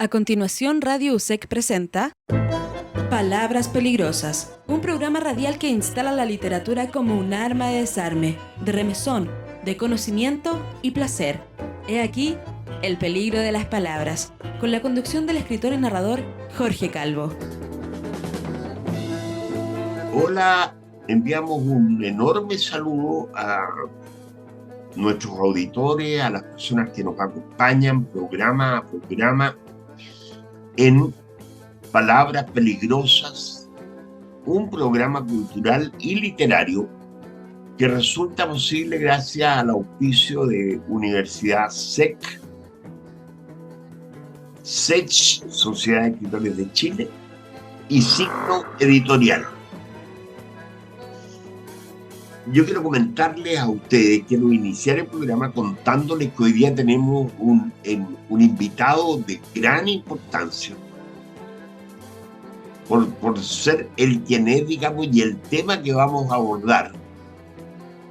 A continuación, Radio USEC presenta Palabras Peligrosas, un programa radial que instala la literatura como un arma de desarme, de remesón, de conocimiento y placer. He aquí el peligro de las palabras, con la conducción del escritor y narrador Jorge Calvo. Hola, enviamos un enorme saludo a nuestros auditores, a las personas que nos acompañan programa a programa en Palabras Peligrosas, un programa cultural y literario que resulta posible gracias al auspicio de Universidad SEC, Sociedad de Escritores de Chile, y Signo Editorial. Yo quiero comentarles a ustedes, quiero iniciar el programa contándoles que hoy día tenemos un invitado de gran importancia por ser el quien es, digamos, y el tema que vamos a abordar.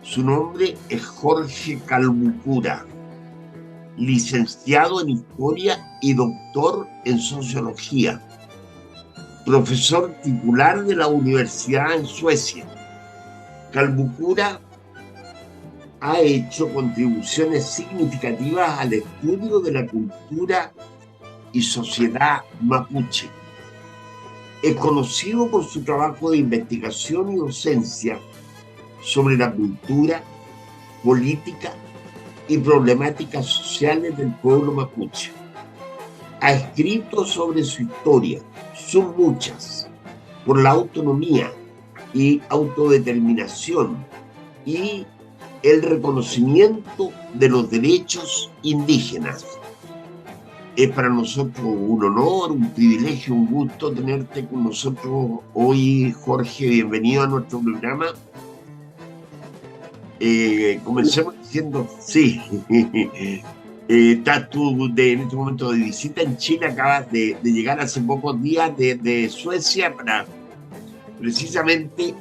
Su nombre es Jorge Calbucura, licenciado en Historia y doctor en Sociología, profesor titular de la Universidad en Suecia. Calbucura ha hecho contribuciones significativas al estudio de la cultura y sociedad mapuche. Es conocido por su trabajo de investigación y docencia sobre la cultura, política y problemáticas sociales del pueblo mapuche. Ha escrito sobre su historia, sus luchas por la autonomía y autodeterminación y el reconocimiento de los derechos indígenas. Es para nosotros un honor, un privilegio, un gusto tenerte con nosotros hoy, Jorge. Bienvenido a nuestro programa. Comencemos diciendo, sí, estás tú en este momento de visita en Chile, acabas de llegar hace pocos días de Suecia para precisamente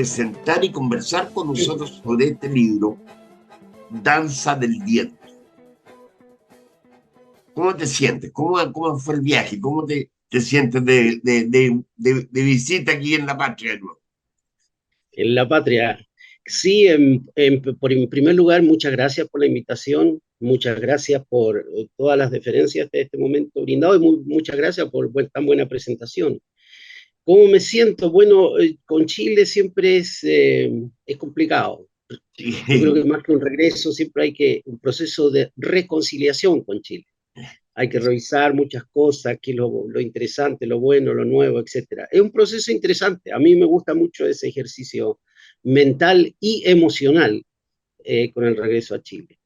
sentar y conversar con nosotros sobre este libro, Danza del Viento. ¿Cómo te sientes? ¿Cómo fue el viaje? ¿Cómo te sientes de visita aquí en la patria? En la patria. Sí, en primer lugar, muchas gracias por la invitación, muchas gracias por todas las deferencias de este momento brindado y muchas gracias por tan buena presentación. ¿Cómo me siento? Bueno, con Chile siempre es complicado. Sí. Yo creo que más que un regreso, siempre hay un proceso de reconciliación con Chile. Hay que revisar muchas cosas, que lo interesante, lo bueno, lo nuevo, etc. Es un proceso interesante. A mí me gusta mucho ese ejercicio mental y emocional con el regreso a Chile.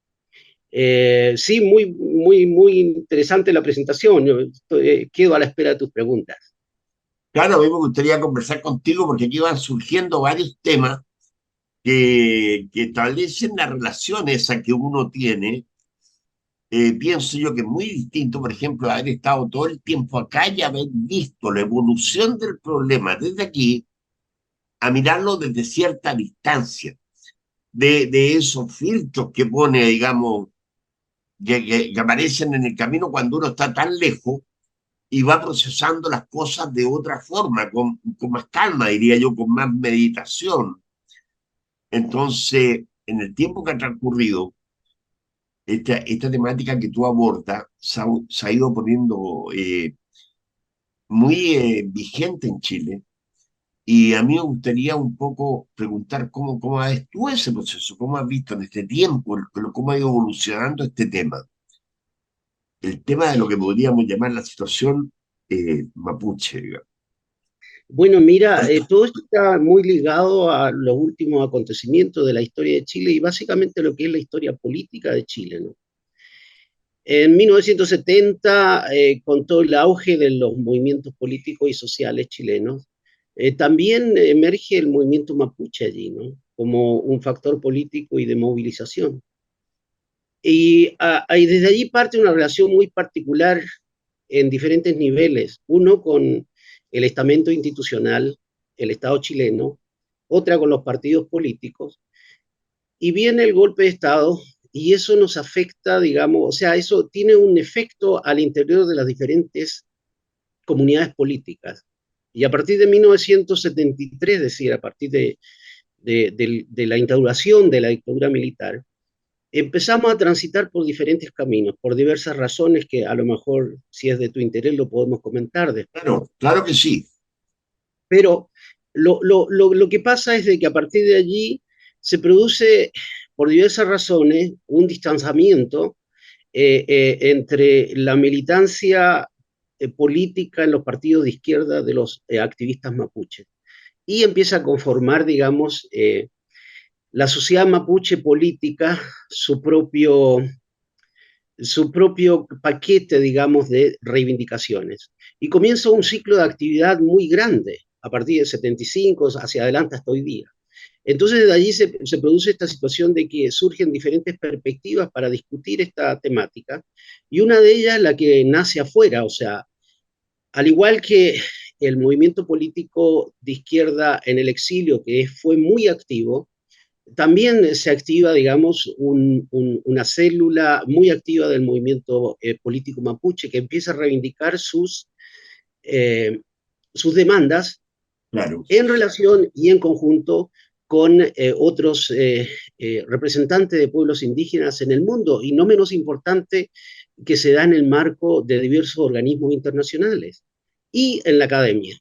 Sí, muy interesante la presentación. Yo quedo a la espera de tus preguntas. Claro, a mí me gustaría conversar contigo porque aquí van surgiendo varios temas que establecen la relación esa que uno tiene. Pienso yo que es muy distinto, por ejemplo, haber estado todo el tiempo acá y haber visto la evolución del problema desde aquí a mirarlo desde cierta distancia, de esos filtros que pone, digamos, que aparecen en el camino cuando uno está tan lejos y va procesando las cosas de otra forma, con más calma, diría yo, con más meditación. Entonces, en el tiempo que ha transcurrido, esta temática que tú abordas se ha ido poniendo muy vigente en Chile. Y a mí me gustaría un poco preguntar cómo ves tú ese proceso, cómo has visto en este tiempo, cómo ha ido evolucionando este tema. El tema de lo que podríamos llamar la situación mapuche, digamos. Bueno, mira, todo esto está muy ligado a los últimos acontecimientos de la historia de Chile y básicamente lo que es la historia política de Chile, ¿no? En 1970, con todo el auge de los movimientos políticos y sociales chilenos, también emerge el movimiento mapuche allí, ¿no? Como un factor político y de movilización. Y desde allí parte una relación muy particular en diferentes niveles. Uno con el estamento institucional, el Estado chileno, otra con los partidos políticos, y viene el golpe de Estado y eso nos afecta, digamos, o sea, eso tiene un efecto al interior de las diferentes comunidades políticas. Y a partir de 1973, es decir, a partir de la instauración de la dictadura militar, empezamos a transitar por diferentes caminos, por diversas razones que a lo mejor, si es de tu interés, lo podemos comentar después. Claro, claro que sí. Pero lo que pasa es de que a partir de allí se produce, por diversas razones, un distanciamiento entre la militancia política en los partidos de izquierda de los activistas mapuches. Y empieza a conformar, digamos, la sociedad mapuche política su propio paquete, digamos, de reivindicaciones. Y comienza un ciclo de actividad muy grande, a partir del 75 hacia adelante hasta hoy día. Entonces, de allí se produce esta situación de que surgen diferentes perspectivas para discutir esta temática, y una de ellas la que nace afuera, o sea, al igual que el movimiento político de izquierda en el exilio, que fue muy activo, también se activa, digamos, una célula muy activa del movimiento político mapuche que empieza a reivindicar sus demandas Claro. en relación y en conjunto con otros representantes de pueblos indígenas en el mundo, y no menos importante, que se da en el marco de diversos organismos internacionales y en la academia.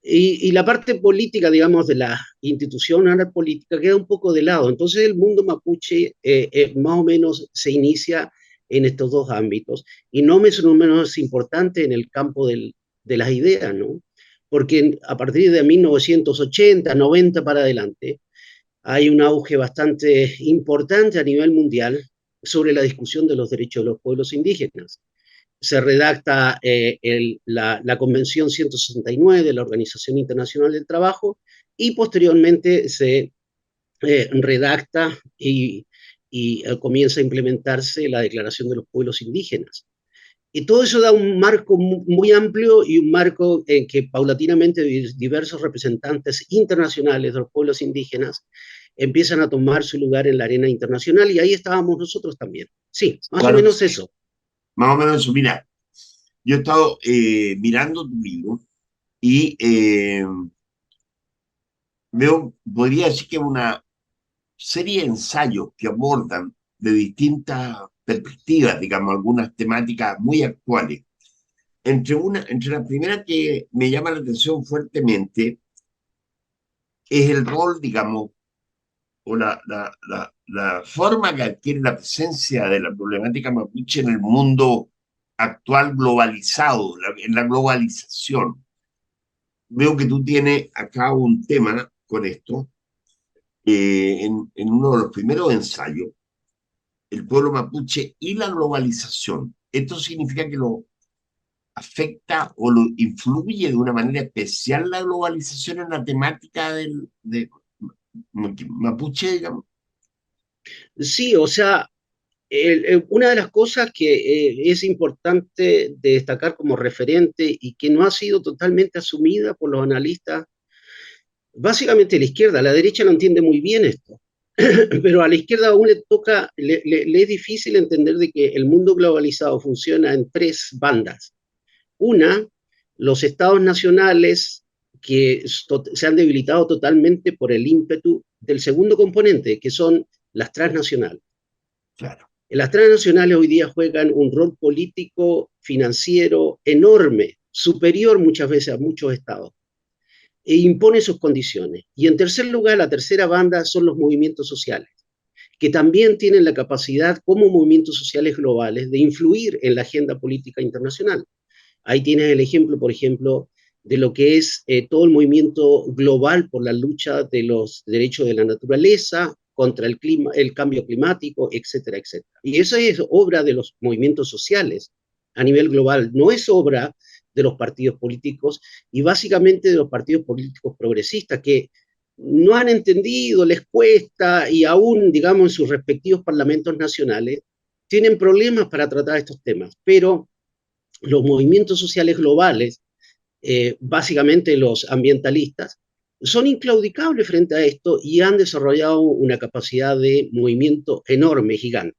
Y la parte política, digamos, de la institución política queda un poco de lado. Entonces el mundo mapuche más o menos se inicia en estos dos ámbitos, y no menos importante en el campo de las ideas, ¿no? Porque a partir de 1980, 90 para adelante, hay un auge bastante importante a nivel mundial sobre la discusión de los derechos de los pueblos indígenas. Se redacta la Convención 169 de la Organización Internacional del Trabajo, y posteriormente se redacta y comienza a implementarse la Declaración de los Pueblos Indígenas. Y todo eso da un marco muy amplio, y un marco en que paulatinamente diversos representantes internacionales de los pueblos indígenas empiezan a tomar su lugar en la arena internacional, y ahí estábamos nosotros también. Sí, más o Claro, menos eso. más o menos eso. Mira, yo he estado mirando tu libro y veo, podría decir que una serie de ensayos que abordan de distintas perspectivas, digamos, algunas temáticas muy actuales. Entre la primera que me llama la atención fuertemente es el rol, digamos, o la forma que adquiere la presencia de la problemática mapuche en el mundo actual globalizado, en la globalización. Veo que tú tienes acá un tema con esto, en uno de los primeros ensayos, el pueblo mapuche y la globalización. Esto significa que lo afecta o lo influye de una manera especial la globalización en la temática de mapuche, digamos. Sí, o sea, una de las cosas que es importante de destacar como referente y que no ha sido totalmente asumida por los analistas, básicamente la izquierda, la derecha no entiende muy bien esto, pero a la izquierda aún le es difícil entender de que el mundo globalizado funciona en tres bandas. Una, los estados nacionales que se han debilitado totalmente por el ímpetu del segundo componente, que son las transnacionales. Claro. Las transnacionales hoy día juegan un rol político, financiero enorme, superior muchas veces a muchos estados, e impone sus condiciones. Y en tercer lugar, la tercera banda son los movimientos sociales, que también tienen la capacidad como movimientos sociales globales de influir en la agenda política internacional. Ahí tienes el ejemplo, por ejemplo, de lo que es todo el movimiento global por la lucha de los derechos de la naturaleza, contra el cambio climático, etcétera, etcétera. Y eso es obra de los movimientos sociales a nivel global, no es obra de los partidos políticos, y básicamente de los partidos políticos progresistas, que no han entendido, les cuesta, y aún, digamos, en sus respectivos parlamentos nacionales, tienen problemas para tratar estos temas. Pero los movimientos sociales globales, básicamente los ambientalistas, son inclaudicables frente a esto y han desarrollado una capacidad de movimiento enorme, gigante.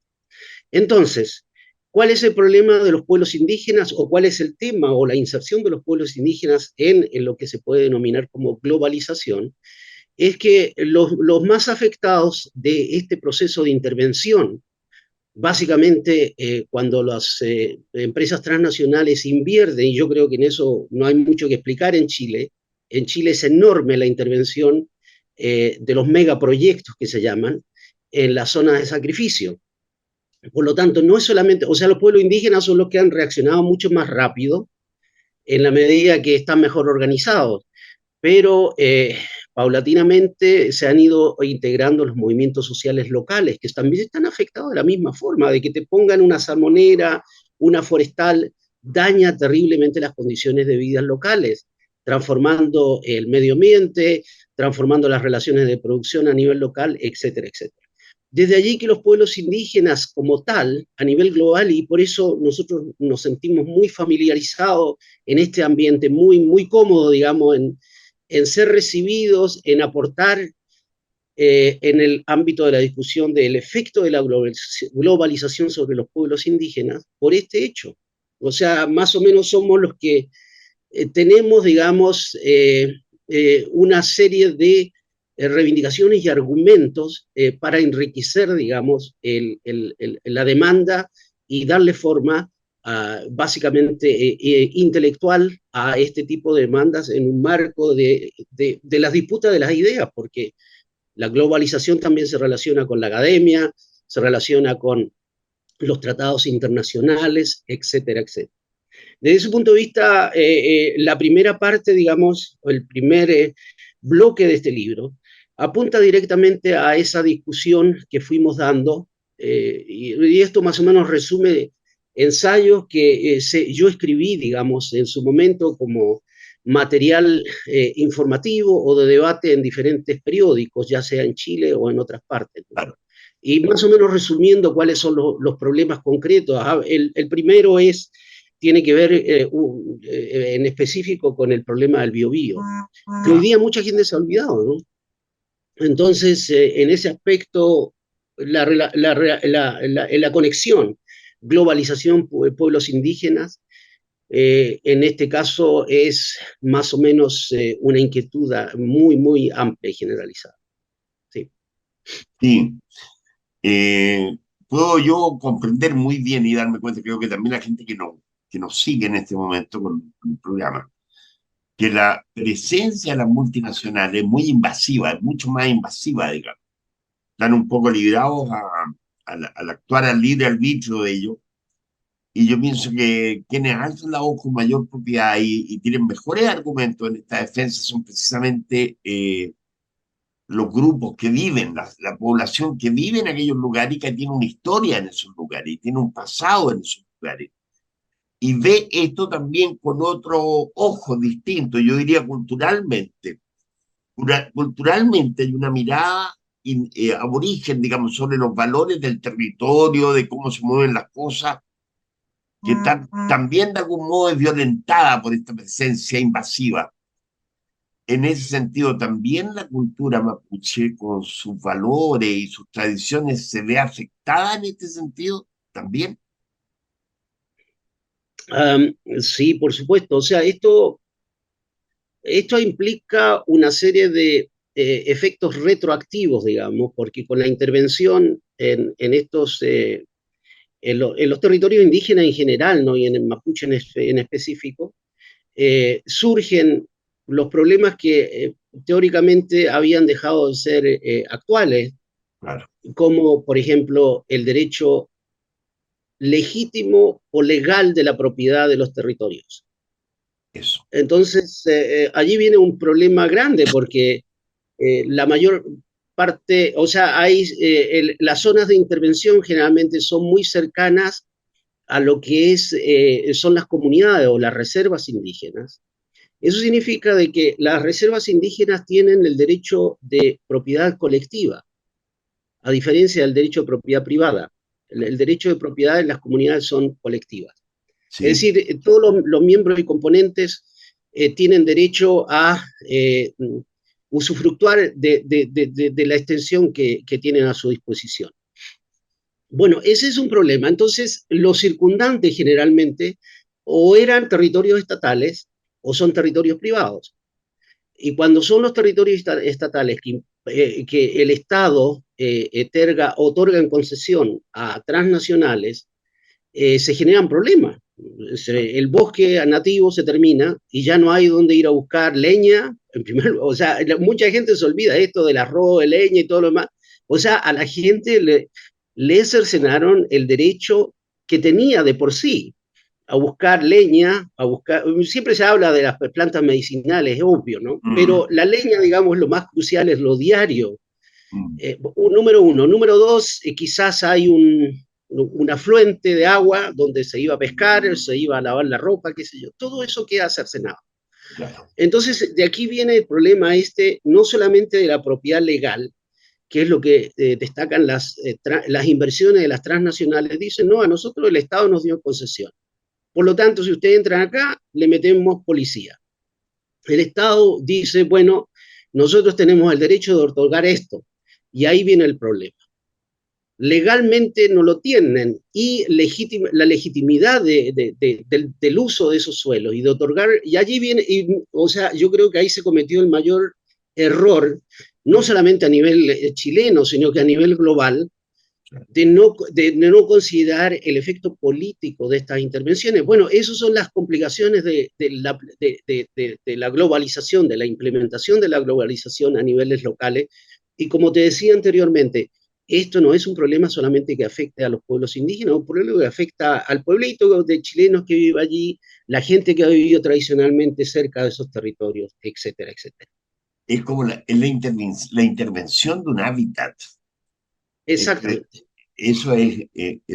Entonces, ¿cuál es el problema de los pueblos indígenas o cuál es el tema o la inserción de los pueblos indígenas en lo que se puede denominar como globalización? Es que los más afectados de este proceso de intervención, básicamente cuando las empresas transnacionales invierten, y yo creo que en eso no hay mucho que explicar en Chile es enorme la intervención de los megaproyectos que se llaman en las zonas de sacrificio. Por lo tanto, no es solamente, o sea, los pueblos indígenas son los que han reaccionado mucho más rápido en la medida que están mejor organizados, pero paulatinamente se han ido integrando los movimientos sociales locales, que también están afectados de la misma forma, de que te pongan una salmonera, una forestal, daña terriblemente las condiciones de vida locales, transformando el medio ambiente, transformando las relaciones de producción a nivel local, etcétera, etcétera. Desde allí que los pueblos indígenas como tal, a nivel global, y por eso nosotros nos sentimos muy familiarizados en este ambiente, muy, muy cómodo, digamos, en ser recibidos, en aportar en el ámbito de la discusión del efecto de la globalización sobre los pueblos indígenas, por este hecho. O sea, más o menos somos los que tenemos, digamos, una serie de reivindicaciones y argumentos para enriquecer, digamos, la demanda y darle forma básicamente intelectual a este tipo de demandas en un marco de las disputas de las ideas, porque la globalización también se relaciona con la academia, se relaciona con los tratados internacionales, etcétera, etcétera. Desde ese punto de vista, la primera parte, digamos, o el primer bloque de este libro, apunta directamente a esa discusión que fuimos dando, y esto más o menos resume ensayos que yo escribí, digamos, en su momento como material informativo o de debate en diferentes periódicos, ya sea en Chile o en otras partes. Claro. Y más o menos resumiendo cuáles son los problemas concretos. El primero tiene que ver en específico con el problema del biobío, que hoy día mucha gente se ha olvidado, ¿no? Entonces, en ese aspecto, la conexión, globalización, pueblos indígenas, en este caso es más o menos una inquietud muy, muy amplia y generalizada. Sí. Sí. Puedo yo comprender muy bien y darme cuenta, creo que también la gente que nos sigue en este momento con el programa, que la presencia de las multinacionales es muy invasiva, es mucho más invasiva, digamos. Están un poco librados al actuar al libre arbitrio de ellos. Y yo pienso que quienes alzan la voz con mayor propiedad y tienen mejores argumentos en esta defensa son precisamente los grupos que viven, la población que vive en aquellos lugares y que tiene una historia en esos lugares y tiene un pasado en esos lugares. Y ve esto también con otro ojo distinto, yo diría culturalmente. Culturalmente hay una mirada aborigen, digamos, sobre los valores del territorio, de cómo se mueven las cosas, que también de algún modo es violentada por esta presencia invasiva. En ese sentido, también la cultura mapuche, con sus valores y sus tradiciones, se ve afectada en este sentido también. Sí, por supuesto. O sea, esto implica una serie de efectos retroactivos, digamos, porque con la intervención en estos, en los territorios indígenas en general, ¿no? Y en el mapuche en específico, surgen los problemas que teóricamente habían dejado de ser actuales, Claro. como por ejemplo el derecho legítimo o legal de la propiedad de los territorios. Eso. Entonces, allí viene un problema grande porque la mayor parte, o sea, las zonas de intervención generalmente son muy cercanas a lo que son las comunidades o las reservas indígenas. Eso significa de que las reservas indígenas tienen el derecho de propiedad colectiva, a diferencia del derecho de propiedad privada. El derecho de propiedad en las comunidades son colectivas. Sí. Es decir, todos los miembros y componentes tienen derecho a usufructuar de la extensión que tienen a su disposición. Bueno, ese es un problema. Entonces, los circundantes generalmente o eran territorios estatales o son territorios privados. Y cuando son los territorios estatales que el Estado otorga en concesión a transnacionales, se generan problemas. El bosque nativo se termina y ya no hay dónde ir a buscar leña. O sea, mucha gente se olvida esto del arroz, de leña y todo lo demás. O sea, a la gente le cercenaron el derecho que tenía de por sí a buscar leña, siempre se habla de las plantas medicinales, es obvio, ¿no? Pero la leña, digamos, lo más crucial es lo diario. Número uno. Número dos, quizás hay un afluente de agua donde se iba a pescar, se iba a lavar la ropa, qué sé yo. Todo eso queda cercenado. Claro. Entonces, de aquí viene el problema no solamente de la propiedad legal, que es lo que destacan las inversiones de las transnacionales. Dicen, no, a nosotros el Estado nos dio concesión. Por lo tanto, si ustedes entran acá, le metemos policía. El Estado dice, bueno, nosotros tenemos el derecho de otorgar esto. Y ahí viene el problema. Legalmente no lo tienen y la legitimidad del uso de esos suelos y de otorgar, y allí viene, o sea, yo creo que ahí se cometió el mayor error, no solamente a nivel chileno, sino que a nivel global, de no considerar el efecto político de estas intervenciones. Bueno, esas son las complicaciones de la globalización, de la implementación de la globalización a niveles locales. Y como te decía anteriormente, esto no es un problema solamente que afecte a los pueblos indígenas, es un problema que afecta al pueblito de chilenos que vive allí, la gente que ha vivido tradicionalmente cerca de esos territorios, etcétera, etcétera. Es como la intervención de un hábitat. Exactamente. Eso es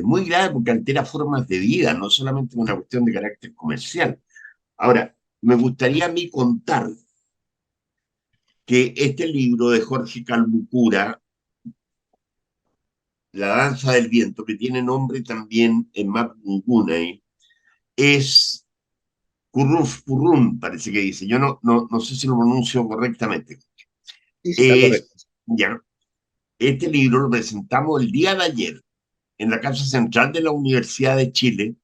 muy grave porque altera formas de vida, no solamente una cuestión de carácter comercial. Ahora, me gustaría a mí contar que este libro de Jorge Calbucura, La danza del viento, que tiene nombre también en Mapudungun, es Currun, parece que dice. Yo no sé si lo pronuncio correctamente. Sí, está correcto. Ya, este libro lo presentamos el día de ayer en la Casa Central de la Universidad de Chile,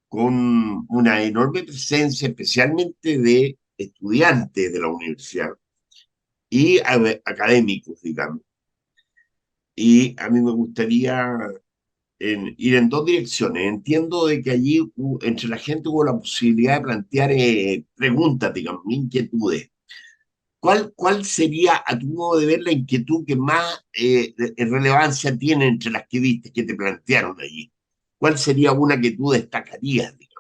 con una enorme presencia, especialmente de estudiantes de la universidad y académicos, digamos. Y a mí me gustaría ir en dos direcciones. Entiendo de que allí entre la gente hubo la posibilidad de plantear preguntas, digamos, inquietudes. ¿Cuál sería, a tu modo de ver, la inquietud que más relevancia tiene entre las que viste, que te plantearon allí? ¿Cuál sería una que tú destacarías, digamos?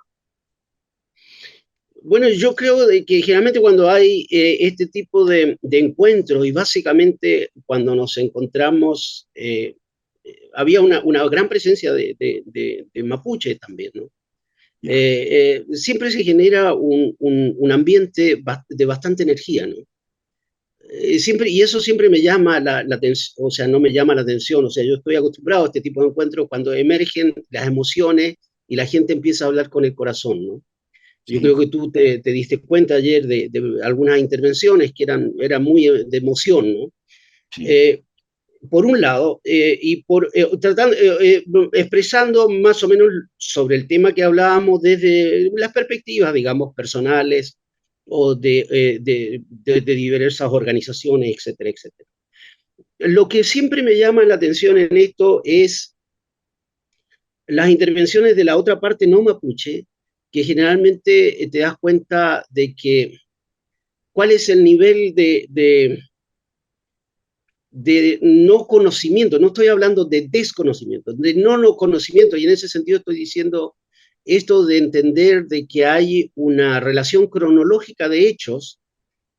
Bueno, yo creo que generalmente cuando hay este tipo de encuentros, y básicamente cuando nos encontramos, había una gran presencia de mapuche también, ¿no? Siempre se genera un ambiente de bastante energía, ¿no? Y eso siempre me llama la atención, o sea, no me llama la atención, o sea, yo estoy acostumbrado a este tipo de encuentros cuando emergen las emociones y la gente empieza a hablar con el corazón, ¿no? Sí. Yo creo que tú te diste cuenta ayer de algunas intervenciones que eran muy de emoción, ¿no? Sí. Por un lado, y expresando más o menos sobre el tema que hablábamos desde las perspectivas, digamos, personales o de diversas organizaciones, etcétera, etcétera. Lo que siempre me llama la atención en esto es las intervenciones de la otra parte no mapuche, que generalmente te das cuenta de que cuál es el nivel de no conocimiento, no estoy hablando de desconocimiento, de no conocimiento, y en ese sentido estoy diciendo esto de entender de que hay una relación cronológica de hechos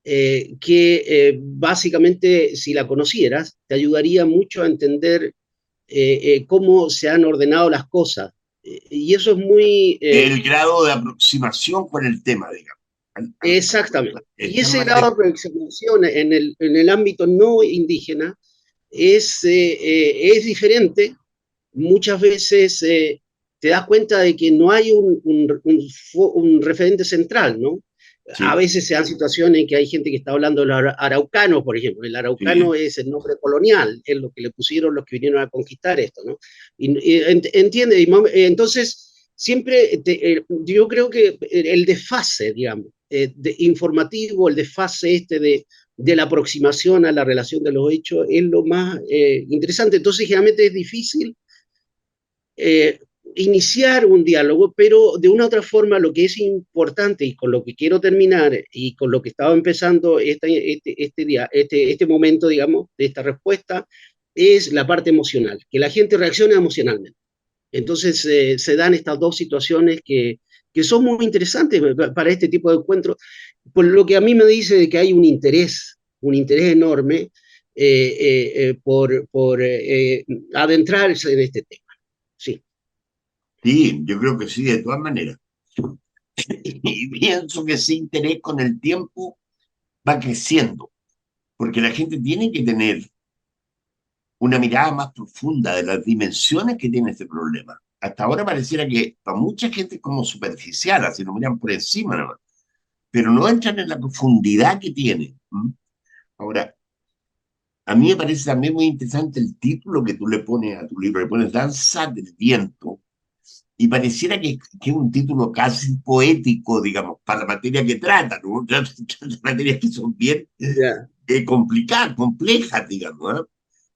que básicamente si la conocieras te ayudaría mucho a entender cómo se han ordenado las cosas. Y eso es muy... el grado de aproximación con el tema, digamos. Exactamente. Y ese grado de aproximación en el ámbito no indígena es diferente. Muchas veces te das cuenta de que no hay un referente central, ¿no? A sí, veces se dan situaciones en que hay gente que está hablando de los araucanos, por ejemplo. El araucano sí, es el nombre colonial, es lo que le pusieron los que vinieron a conquistar esto, ¿no? Entiende, entonces siempre yo creo que el desfase, digamos, informativo, el desfase de la aproximación a la relación de los hechos es lo más interesante. Entonces, generalmente es difícil eh, iniciar un diálogo, pero de una u otra forma lo que es importante y con lo que quiero terminar y con lo que estaba empezando este momento, digamos, de esta respuesta, es la parte emocional, que la gente reaccione emocionalmente. Entonces se dan estas dos situaciones que son muy interesantes para este tipo de encuentros, por lo que a mí me dice de que hay un interés enorme por adentrarse en este tema. Sí. sí, yo creo que sí, de todas maneras. Y pienso que ese interés con el tiempo va creciendo, porque la gente tiene que tener una mirada más profunda de las dimensiones que tiene este problema. Hasta ahora pareciera que para mucha gente es como superficial, así lo miran por encima nomás, pero no entran en la profundidad que tiene. ¿M? Ahora, a mí me parece también muy interesante el título que tú le pones a tu libro, le pones Danza del Viento, y pareciera que es un título casi poético, digamos, para la materia que trata, ¿no? Trata materias que son bien Ya. complicadas, complejas, digamos, ¿eh?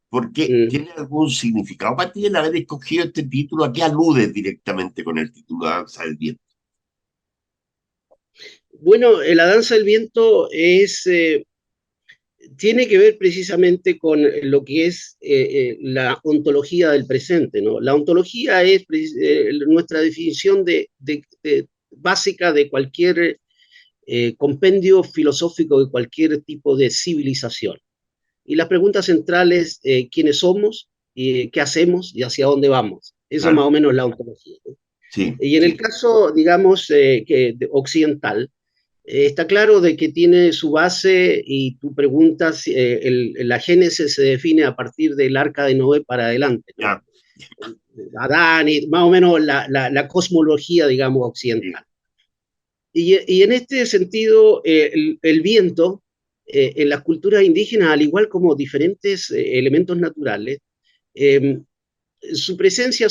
Porque Mm. tiene algún significado para ti el haber escogido este título. ¿A qué aludes directamente con el título de Danza del Viento? Bueno, la danza del viento tiene que ver precisamente con lo que es la ontología del presente, ¿no? La ontología es nuestra definición básica de cualquier compendio filosófico de cualquier tipo de civilización. Y la pregunta central es quiénes somos, qué hacemos y hacia dónde vamos. Eso es más Claro, o menos la ontología, ¿no? sí, Y en el sí, caso, digamos, occidental, está claro de que tiene su base y tú preguntas, la génesis se define a partir del arca de Noé para adelante, ¿no? ya, Adán y más o menos la cosmología, digamos, sí, occidental. Y en este sentido, el viento en las culturas indígenas, al igual como diferentes elementos naturales, eh, su presencia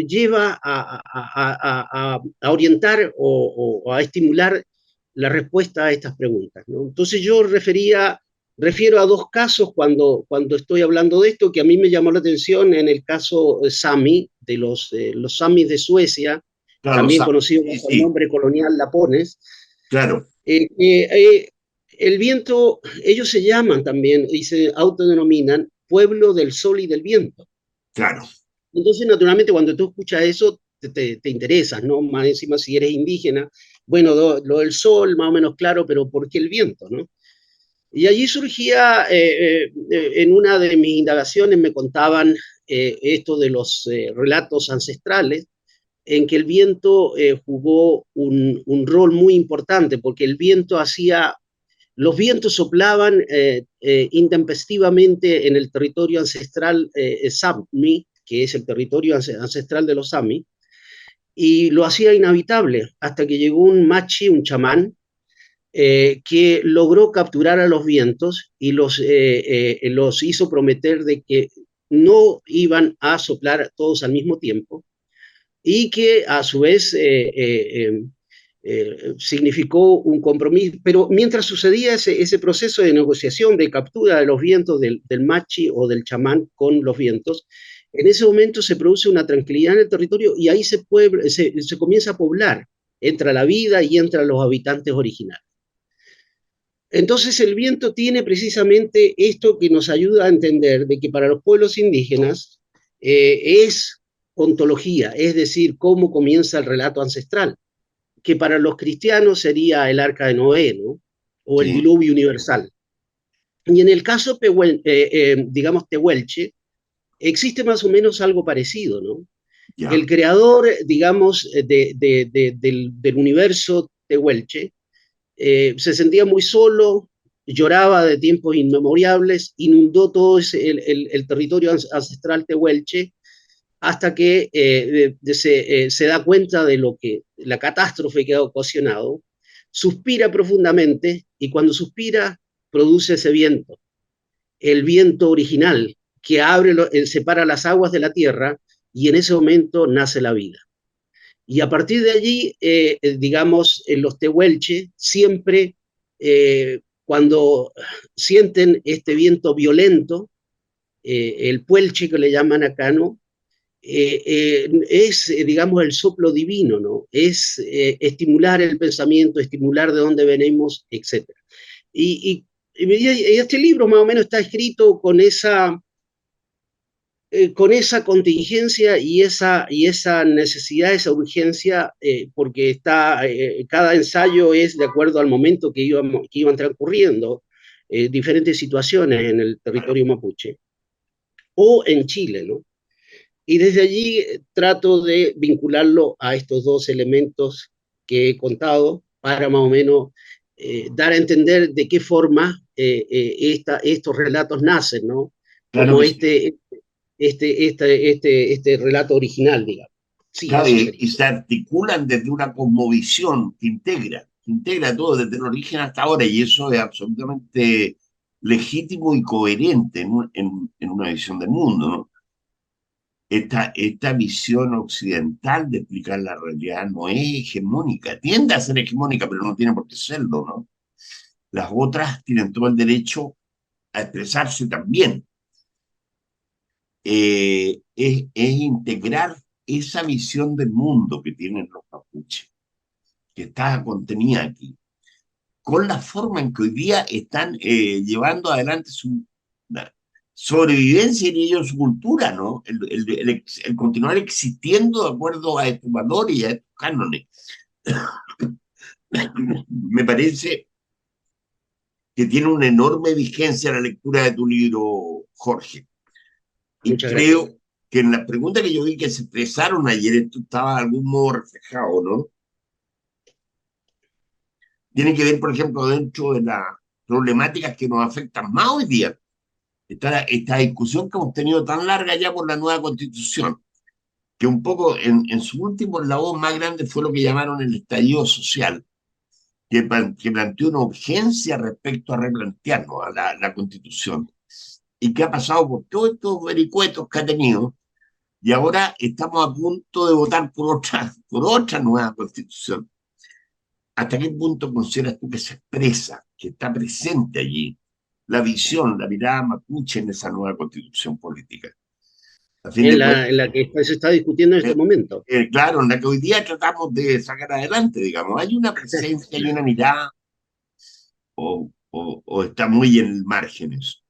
lleva a orientar o a estimular la respuesta a estas preguntas, ¿no? Entonces yo refiero a dos casos cuando estoy hablando de esto, que a mí me llamó la atención en el caso Sami, de los Samis de Suecia, claro, lo también sabes, conocido sí, bajo el sí, nombre colonial lapones. claro, eh, eh, eh, el viento, ellos se llaman también y se autodenominan pueblo del sol y del viento. claro, Entonces, naturalmente, cuando tú escuchas eso, te interesas, ¿no? Más encima, si eres indígena, bueno, lo del sol, más o menos claro, pero ¿por qué el viento, no? Y allí surgía, en una de mis indagaciones me contaban esto de los relatos ancestrales, en que el viento jugó un rol muy importante, porque los vientos soplaban intempestivamente en el territorio ancestral Sápmi, que es el territorio ancestral de los Sami, y lo hacía inhabitable hasta que llegó un machi, un chamán, que logró capturar a los vientos y los hizo prometer de que no iban a soplar todos al mismo tiempo y que a su vez significó un compromiso. Pero mientras sucedía ese proceso de negociación, de captura de los vientos del machi o del chamán con los vientos, en ese momento se produce una tranquilidad en el territorio y ahí se comienza a poblar, entra la vida y entran los habitantes originales. Entonces el viento tiene precisamente esto que nos ayuda a entender de que para los pueblos indígenas es ontología, es decir, cómo comienza el relato ancestral, que para los cristianos sería el arca de Noé, ¿no? O el sí, diluvio universal. Y en el caso, digamos, tehuelche, existe más o menos algo parecido, ¿no? El ya, creador, digamos, del universo tehuelche, se sentía muy solo, lloraba de tiempos inmemorables, inundó todo el territorio ancestral tehuelche, hasta que se da cuenta de la catástrofe que ha ocasionado, suspira profundamente y cuando suspira produce ese viento, el viento original que separa las aguas de la tierra y en ese momento nace la vida. Y a partir de allí, digamos, en los tehuelche, siempre cuando sienten este viento violento, el puelche que le llaman acá, ¿no? Es, digamos, el soplo divino, ¿no? Es estimular el pensamiento, estimular de dónde venimos, etc. Y, y este libro más o menos está escrito con esa contingencia y esa necesidad, esa urgencia, porque cada ensayo es de acuerdo al momento que iban transcurriendo diferentes situaciones en el territorio mapuche o en Chile, ¿no? Y desde allí trato de vincularlo a estos dos elementos que he contado para más o menos dar a entender de qué forma estos relatos nacen, ¿no? Claro Como que sí. este relato original, digamos. Sí, Claro, eso sería. y se articulan desde una cosmovisión que integra todo desde el origen hasta ahora, y eso es absolutamente legítimo y coherente en una visión del mundo, ¿no? Esta visión occidental de explicar la realidad no es hegemónica, tiende a ser hegemónica, pero no tiene por qué serlo, ¿no? Las otras tienen todo el derecho a expresarse también. Es integrar esa visión del mundo que tienen los mapuches, que está contenida aquí, con la forma en que hoy día están llevando adelante su sobrevivencia y ellos su cultura, ¿no? El continuar existiendo de acuerdo a estos valores y a estos cánones. Me parece que tiene una enorme vigencia la lectura de tu libro, Jorge. Y Muchas gracias. creo que en las preguntas que yo vi que se expresaron ayer, esto estaba de algún modo reflejado, ¿no? Tiene que ver, por ejemplo, dentro de las problemáticas que nos afectan más hoy día. Esta discusión que hemos tenido tan larga ya por la nueva constitución, que un poco en su último eslabón más grande fue lo que llamaron el estallido social, que planteó una urgencia respecto a replantearnos a la constitución, y que ha pasado por todos estos vericuetos que ha tenido, y ahora estamos a punto de votar por otra nueva constitución. ¿Hasta qué punto consideras tú que se expresa, que está presente allí, la visión, la mirada mapuche en esa nueva constitución política? A fin de cuentas, En la que se está discutiendo en este eh, momento. claro, en la que hoy día tratamos de sacar adelante, digamos, ¿hay una presencia, hay una mirada o está muy en márgenes?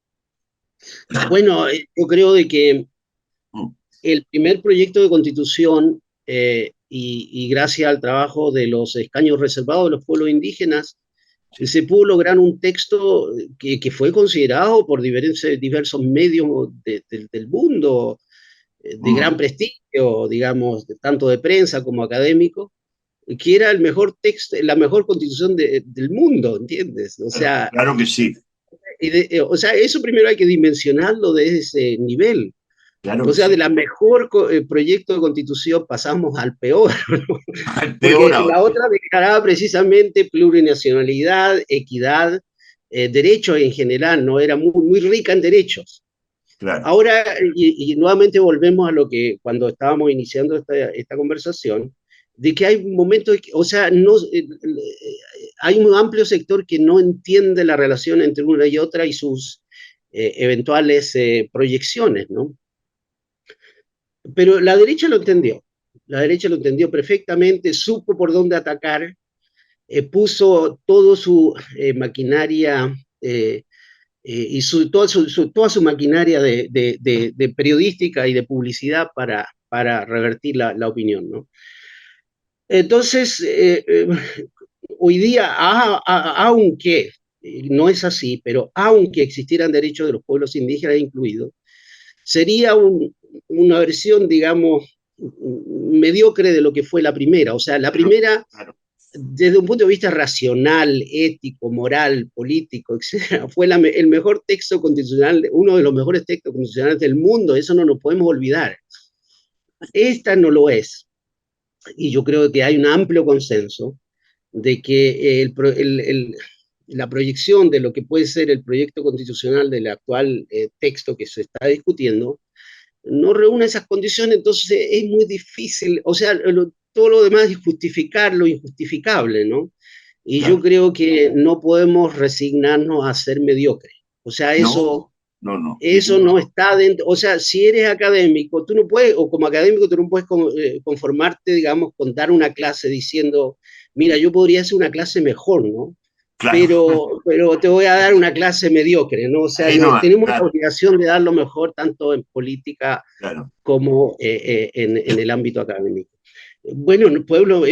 Bueno, yo creo de que Mm, el primer proyecto de constitución, y gracias al trabajo de los escaños reservados de los pueblos indígenas, sí. se pudo lograr un texto que fue considerado por diversos medios del mundo, de gran Mm, prestigio, digamos, tanto de prensa como académico, que era el mejor texto, la mejor constitución del mundo, ¿entiendes? claro que sí, O sea, eso primero hay que dimensionarlo de ese nivel. claro O que sea, de sí. la mejor proyecto de constitución pasamos al peor, ¿no? Al peor Porque ahora, la otra declaraba precisamente plurinacionalidad, equidad, derechos en general, ¿no? Era muy rica en derechos. claro. Ahora, y nuevamente volvemos a lo que cuando estábamos iniciando esta conversación, de que hay momentos, o sea, no, hay un amplio sector que no entiende la relación entre una y otra y sus eventuales proyecciones, ¿no? Pero la derecha lo entendió perfectamente, supo por dónde atacar, puso toda su maquinaria y toda su maquinaria de periodística y de publicidad para revertir la opinión, ¿no? Entonces, hoy día, aunque no es así, pero aunque existieran derechos de los pueblos indígenas incluidos, sería una versión, digamos, mediocre de lo que fue la primera. O sea, la Claro, primera, claro, desde un punto de vista racional, ético, moral, político, etc., fue el mejor texto constitucional, uno de los mejores textos constitucionales del mundo, eso no nos podemos olvidar. Esta no lo es, y yo creo que hay un amplio consenso de que la proyección de lo que puede ser el proyecto constitucional del actual texto que se está discutiendo no reúne esas condiciones, entonces es muy difícil, o sea, todo lo demás es justificar lo injustificable, ¿no? Y yo Claro. creo que no podemos resignarnos a ser mediocres. O sea, No, no, no, eso no está dentro, o sea, si eres académico, tú no puedes, o como académico, tú no puedes conformarte, digamos, con dar una clase diciendo, mira, yo podría hacer una clase mejor, ¿no? claro. Pero te voy a dar una clase mediocre, ¿no? O sea, Ahí no va, tenemos la claro, obligación de dar lo mejor tanto en política claro. como en el ámbito académico. Bueno, en el pueblo,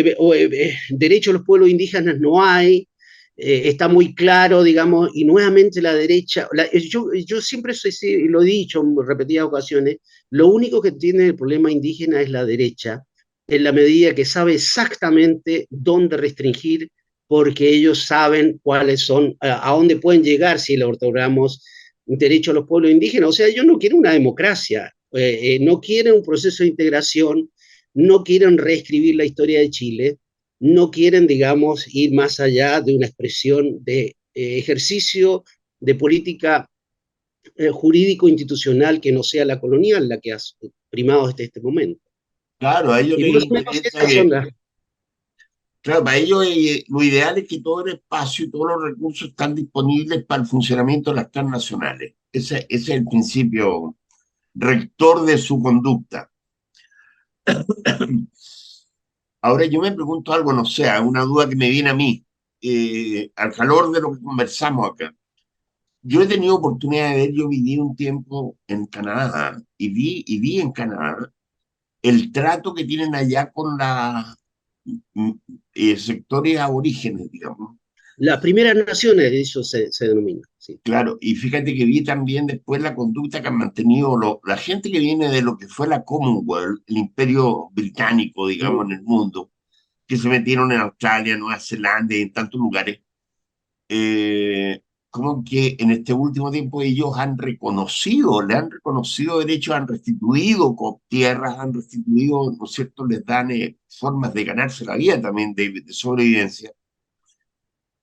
derecho a los pueblos indígenas no hay, está muy claro, digamos, y nuevamente la derecha, yo siempre soy, sí, lo he dicho en repetidas ocasiones, lo único que tiene el problema indígena es la derecha, en la medida que sabe exactamente dónde restringir, porque ellos saben cuáles son, a dónde pueden llegar si le otorgamos derecho a los pueblos indígenas. O sea, ellos no quieren una democracia, no quieren un proceso de integración, no quieren reescribir la historia de Chile, no quieren, digamos, ir más allá de una expresión de ejercicio de política jurídico-institucional que no sea la colonial la que ha primado hasta este momento. Claro, a ellos Y les más o menos interesa esas son las... claro, para ellos lo ideal es que todo el espacio y todos los recursos están disponibles para el funcionamiento de las transnacionales. Ese es el principio rector de su conducta. Ahora yo me pregunto algo, no sé, una duda que me viene a mí, al calor de lo que conversamos acá. Yo he tenido oportunidad de ver, yo viví un tiempo en Canadá y vi en Canadá el trato que tienen allá con los sectores aborígenes, digamos. Las primeras naciones, eso se denomina. Sí. Claro, y fíjate que vi también después la conducta que han mantenido la gente que viene de lo que fue la Commonwealth, el imperio británico, digamos, en el mundo, que se metieron en Australia, Nueva Zelanda y en tantos lugares, como que en este último tiempo ellos han reconocido, le han reconocido derechos, han restituido tierras, han restituido, ¿no es cierto?, les dan formas de ganarse la vida también, de sobrevivencia.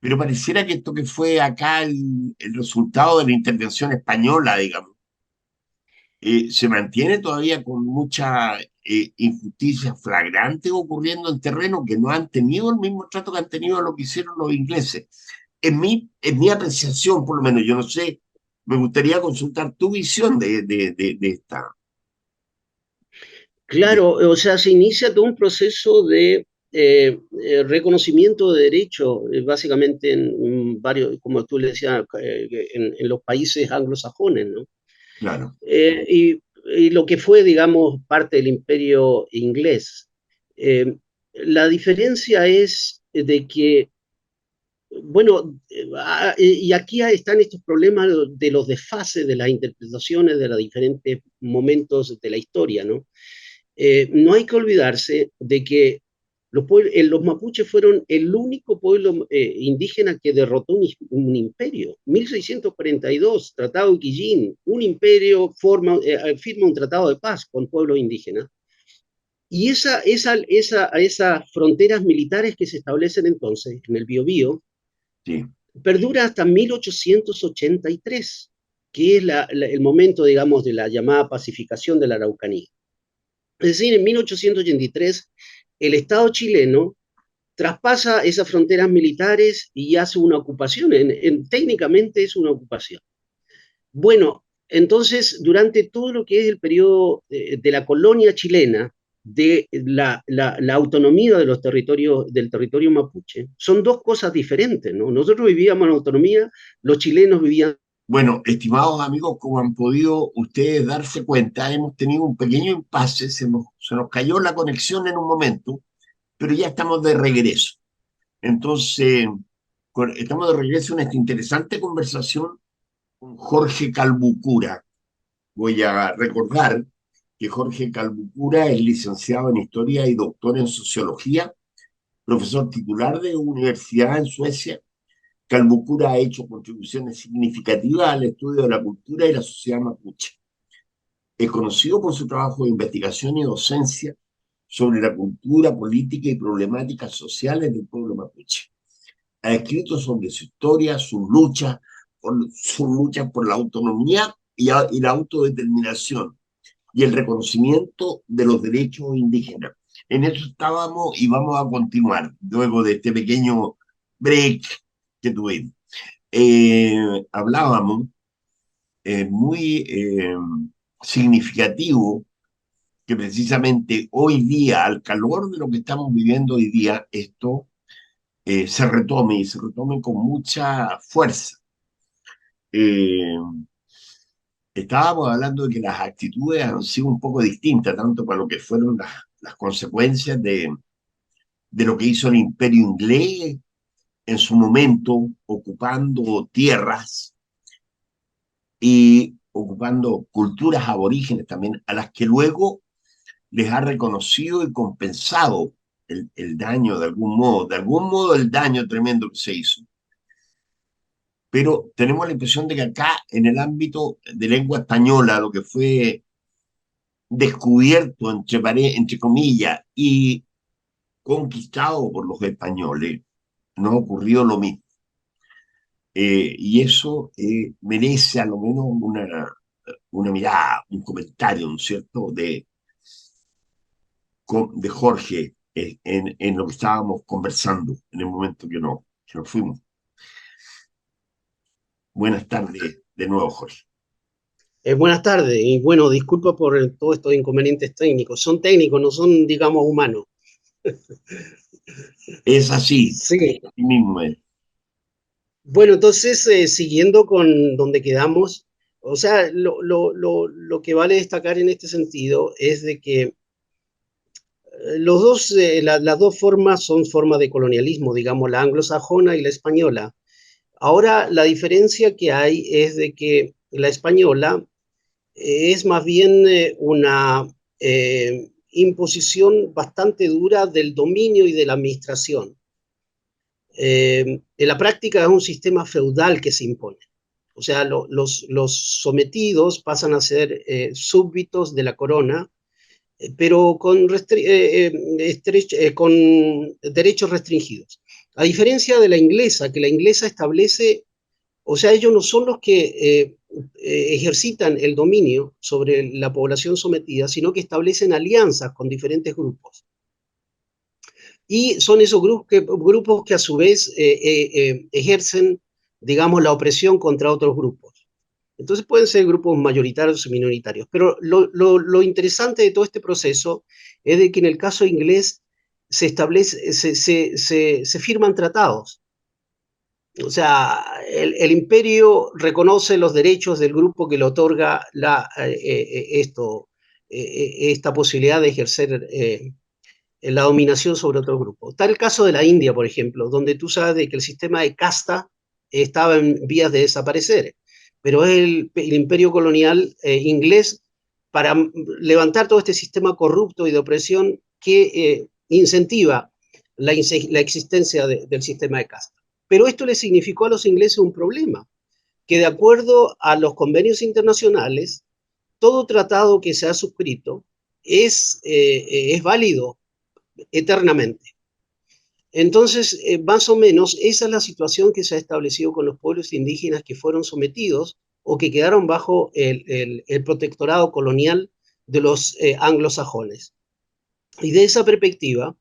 Pero pareciera que esto que fue acá el resultado de la intervención española, digamos, se mantiene todavía con mucha injusticia flagrante ocurriendo en terreno que no han tenido el mismo trato que han tenido lo que hicieron los ingleses. En mi apreciación, por lo menos, yo no sé, me gustaría consultar tu visión de esta. De, Claro, o sea, se inicia todo un proceso de reconocimiento de derechos, básicamente en varios, como tú le decías, en los países anglosajones, ¿no? claro, Y lo que fue, digamos, parte del imperio inglés. Eh, la diferencia es de que, bueno, y aquí están estos problemas de los desfases de las interpretaciones de los diferentes momentos de la historia, ¿no? No hay que olvidarse de que los mapuches fueron el único pueblo indígena que derrotó un imperio. 1642, Tratado de Quillín, un imperio firma un tratado de paz con pueblos indígenas. Y esas fronteras militares que se establecen entonces en el Biobío sí, perdura hasta 1883, que es el momento, digamos, de la llamada pacificación de la Araucanía. Es decir, en 1883 el Estado chileno traspasa esas fronteras militares y hace una ocupación. Técnicamente es una ocupación. Bueno, entonces, durante todo lo que es el periodo de la colonia chilena, de la autonomía de los territorios, del territorio mapuche, son dos cosas diferentes, ¿no? Nosotros vivíamos en autonomía, los chilenos vivían... bueno, estimados amigos, como han podido ustedes darse cuenta, hemos tenido un pequeño impasse, se nos cayó la conexión en un momento, pero ya estamos de regreso. Entonces, estamos de regreso en esta interesante conversación con Jorge Calbucura. Voy a recordar que Jorge Calbucura es licenciado en Historia y doctor en Sociología, profesor titular de universidad en Suecia. Calbucura ha hecho contribuciones significativas al estudio de la cultura y la sociedad mapuche. Es conocido por su trabajo de investigación y docencia sobre la cultura, política y problemáticas sociales del pueblo mapuche. ha escrito sobre su historia, sus luchas por la autonomía y la autodeterminación y el reconocimiento de los derechos indígenas. En eso estábamos y vamos a continuar luego de este pequeño break que tuvimos. Hablábamos muy significativo que precisamente hoy día, al calor de lo que estamos viviendo hoy día, esto se retome y se retome con mucha fuerza. Eh, Estábamos hablando de que las actitudes han sido un poco distintas, tanto para lo que fueron las consecuencias de lo que hizo el imperio inglés en su momento, ocupando tierras y ocupando culturas aborígenes también, a las que luego les ha reconocido y compensado el daño de algún modo el daño tremendo que se hizo. Pero tenemos la impresión de que acá, en el ámbito de lengua española, lo que fue descubierto, entre comillas, y conquistado por los españoles, no ha ocurrido lo mismo. Y eso merece a lo menos una mirada, un comentario, ¿no es cierto?, de Jorge en lo que estábamos conversando en el momento que nos fuimos. Buenas tardes de nuevo, Jorge. Buenas tardes, y bueno, disculpa por todos estos inconvenientes técnicos. Son técnicos, no son, digamos, humanos. Es así, Sí. así mismo es. Bueno, entonces, siguiendo con donde quedamos, o sea, lo que vale destacar en este sentido es de que las dos formas son formas de colonialismo, digamos, la anglosajona y la española. Ahora, la diferencia que hay es de que la española es más bien una imposición bastante dura del dominio y de la administración. En la práctica es un sistema feudal que se impone. O sea, los sometidos pasan a ser súbditos de la corona, pero con derechos restringidos. A diferencia de la inglesa, que la inglesa establece, o sea, ellos no son los que ejercitan el dominio sobre la población sometida, sino que establecen alianzas con diferentes grupos. Y son esos grupos que a su vez ejercen, digamos, la opresión contra otros grupos. Entonces pueden ser grupos mayoritarios o minoritarios. Pero lo interesante de todo este proceso es de que en el caso inglés se firman tratados. O sea, el imperio reconoce los derechos del grupo que le otorga esta posibilidad de ejercer la dominación sobre otro grupo. Está el caso de la India, por ejemplo, donde tú sabes de que el sistema de casta estaba en vías de desaparecer, pero es el imperio colonial inglés para levantar todo este sistema corrupto y de opresión que incentiva la existencia del sistema de casta. Pero esto le significó a los ingleses un problema, que de acuerdo a los convenios internacionales, todo tratado que se ha suscrito es válido eternamente. Entonces, más o menos, esa es la situación que se ha establecido con los pueblos indígenas que fueron sometidos o que quedaron bajo el protectorado colonial de los anglosajones. Y de esa perspectiva,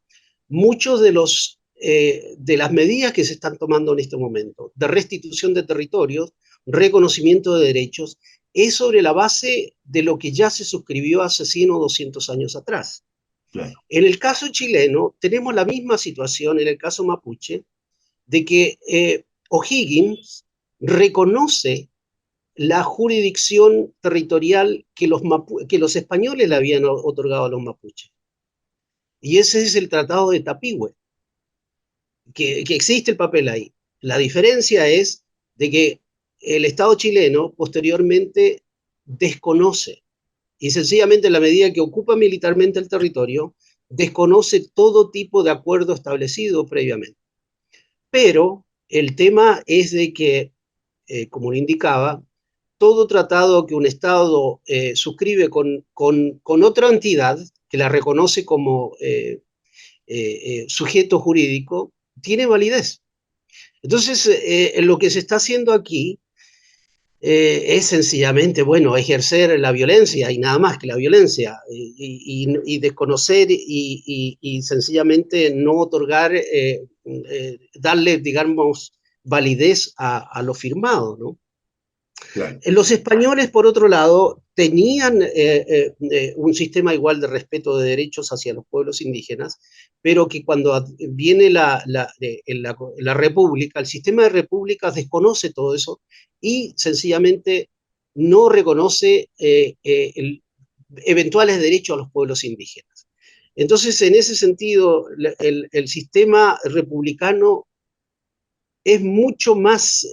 muchos de las medidas que se están tomando en este momento, de restitución de territorios, reconocimiento de derechos, es sobre la base de lo que ya se suscribió hace 100 o 200 años atrás. Claro. En el caso chileno tenemos la misma situación, en el caso mapuche, de que O'Higgins reconoce la jurisdicción territorial que los españoles le habían otorgado a los mapuches. Y ese es el Tratado de Tapigüe, que existe el papel ahí. La diferencia es de que el Estado chileno posteriormente desconoce y sencillamente en la medida que ocupa militarmente el territorio, desconoce todo tipo de acuerdo establecido previamente. Pero el tema es de que, como le indicaba, todo tratado que un Estado suscribe con otra entidad que la reconoce como sujeto jurídico, tiene validez. Entonces, lo que se está haciendo aquí es sencillamente, bueno, ejercer la violencia y nada más que la violencia, y desconocer y sencillamente no otorgar, darle, digamos, validez a lo firmado, ¿no? Claro. Los españoles, por otro lado, tenían un sistema igual de respeto de derechos hacia los pueblos indígenas, pero que cuando viene la república, el sistema de repúblicas desconoce todo eso y sencillamente no reconoce eventuales derechos a los pueblos indígenas. Entonces, en ese sentido, el sistema republicano es mucho más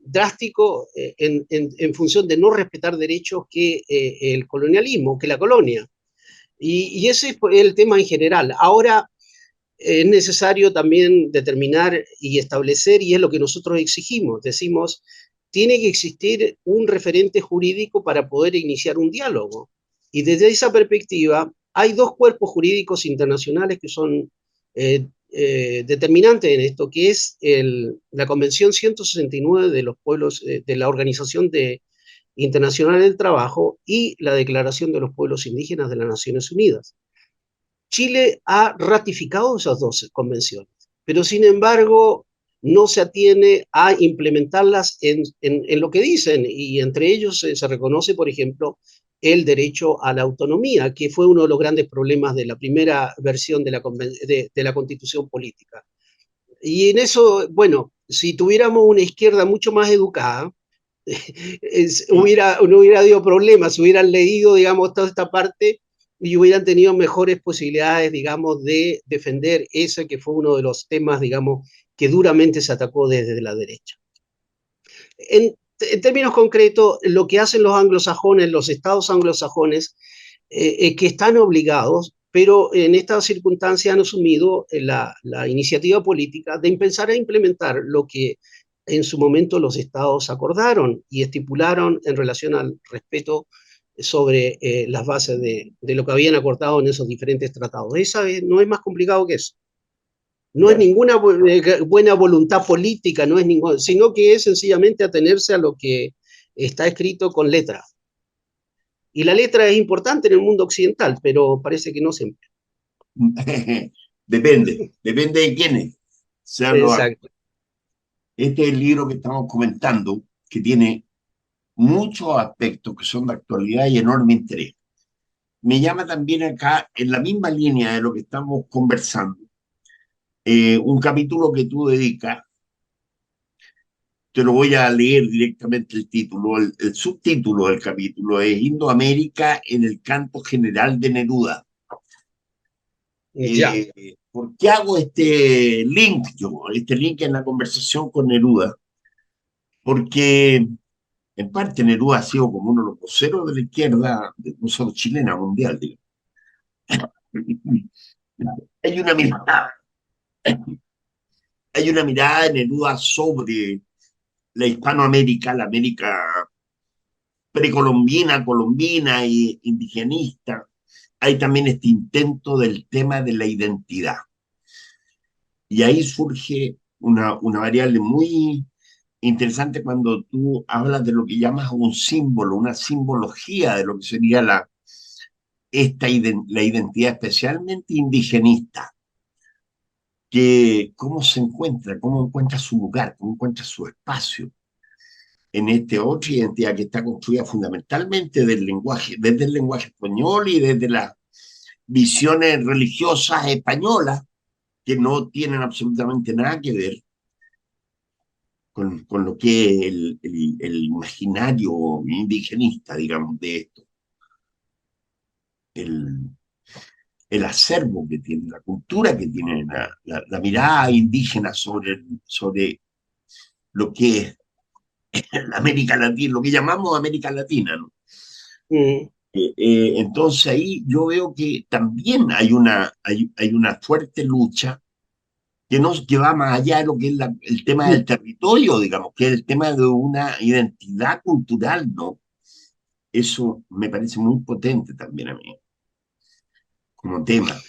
drástico en función de no respetar derechos que el colonialismo, que la colonia. Y ese es el tema en general. Ahora es necesario también determinar y establecer, y es lo que nosotros exigimos, decimos, tiene que existir un referente jurídico para poder iniciar un diálogo. Y desde esa perspectiva, hay dos cuerpos jurídicos internacionales que son determinantes en esto, que es la Convención 169 de los pueblos, de la Organización Internacional del Trabajo y la Declaración de los Pueblos Indígenas de las Naciones Unidas. Chile ha ratificado esas dos convenciones, pero sin embargo no se atiene a implementarlas en lo que dicen, y entre ellos se reconoce, por ejemplo, el derecho a la autonomía, que fue uno de los grandes problemas de la primera versión de la Constitución política. Y en eso, bueno, si tuviéramos una izquierda mucho más educada, no hubiera habido problemas, hubieran leído, digamos, toda esta parte y hubieran tenido mejores posibilidades, digamos, de defender ese que fue uno de los temas, digamos, que duramente se atacó desde la derecha. En términos concretos, lo que hacen los anglosajones, los estados anglosajones, que están obligados, pero en estas circunstancias han asumido la iniciativa política de empezar a implementar lo que en su momento los estados acordaron y estipularon en relación al respeto sobre las bases de lo que habían acordado en esos diferentes tratados. Esa no es más complicado que eso. No es Claro. ninguna buena voluntad política, no es ningún, sino que es sencillamente atenerse a lo que está escrito con letra. Y la letra es importante en el mundo occidental, pero parece que no siempre. Depende de quiénes sean los actores. Exacto. Este es el libro que estamos comentando, que tiene muchos aspectos que son de actualidad y enorme interés. Me llama también acá, en la misma línea de lo que estamos conversando, un capítulo que tú dedicas. Te lo voy a leer directamente el título. El subtítulo del capítulo es Indoamérica en el canto general de Neruda. Ya. ¿Por qué hago este link yo? Este link en la conversación con Neruda. Porque en parte Neruda ha sido como uno de los voceros de la izquierda, incluso chilena mundial, digamos. Hay una mirada, hay una mirada de Neruda sobre la Hispanoamérica, la América precolombina, colombina e indigenista. Hay también este intento del tema de la identidad. Y ahí surge una variable muy interesante cuando tú hablas de lo que llamas un símbolo, una simbología de lo que sería la identidad especialmente indigenista, que cómo se encuentra, cómo encuentra su lugar, cómo encuentra su espacio en esta otra identidad que está construida fundamentalmente del lenguaje, desde el lenguaje español y desde las visiones religiosas españolas que no tienen absolutamente nada que ver con lo que es el imaginario indigenista, digamos, de esto. El, el acervo que tiene, la cultura que tiene, la mirada indígena sobre lo que es América Latina, lo que llamamos América Latina, ¿no? Mm. Entonces ahí yo veo que también hay una fuerte lucha que va más allá de lo que es el tema del territorio, digamos, que es el tema de una identidad cultural, ¿no? Eso me parece muy potente también a mí, como tema.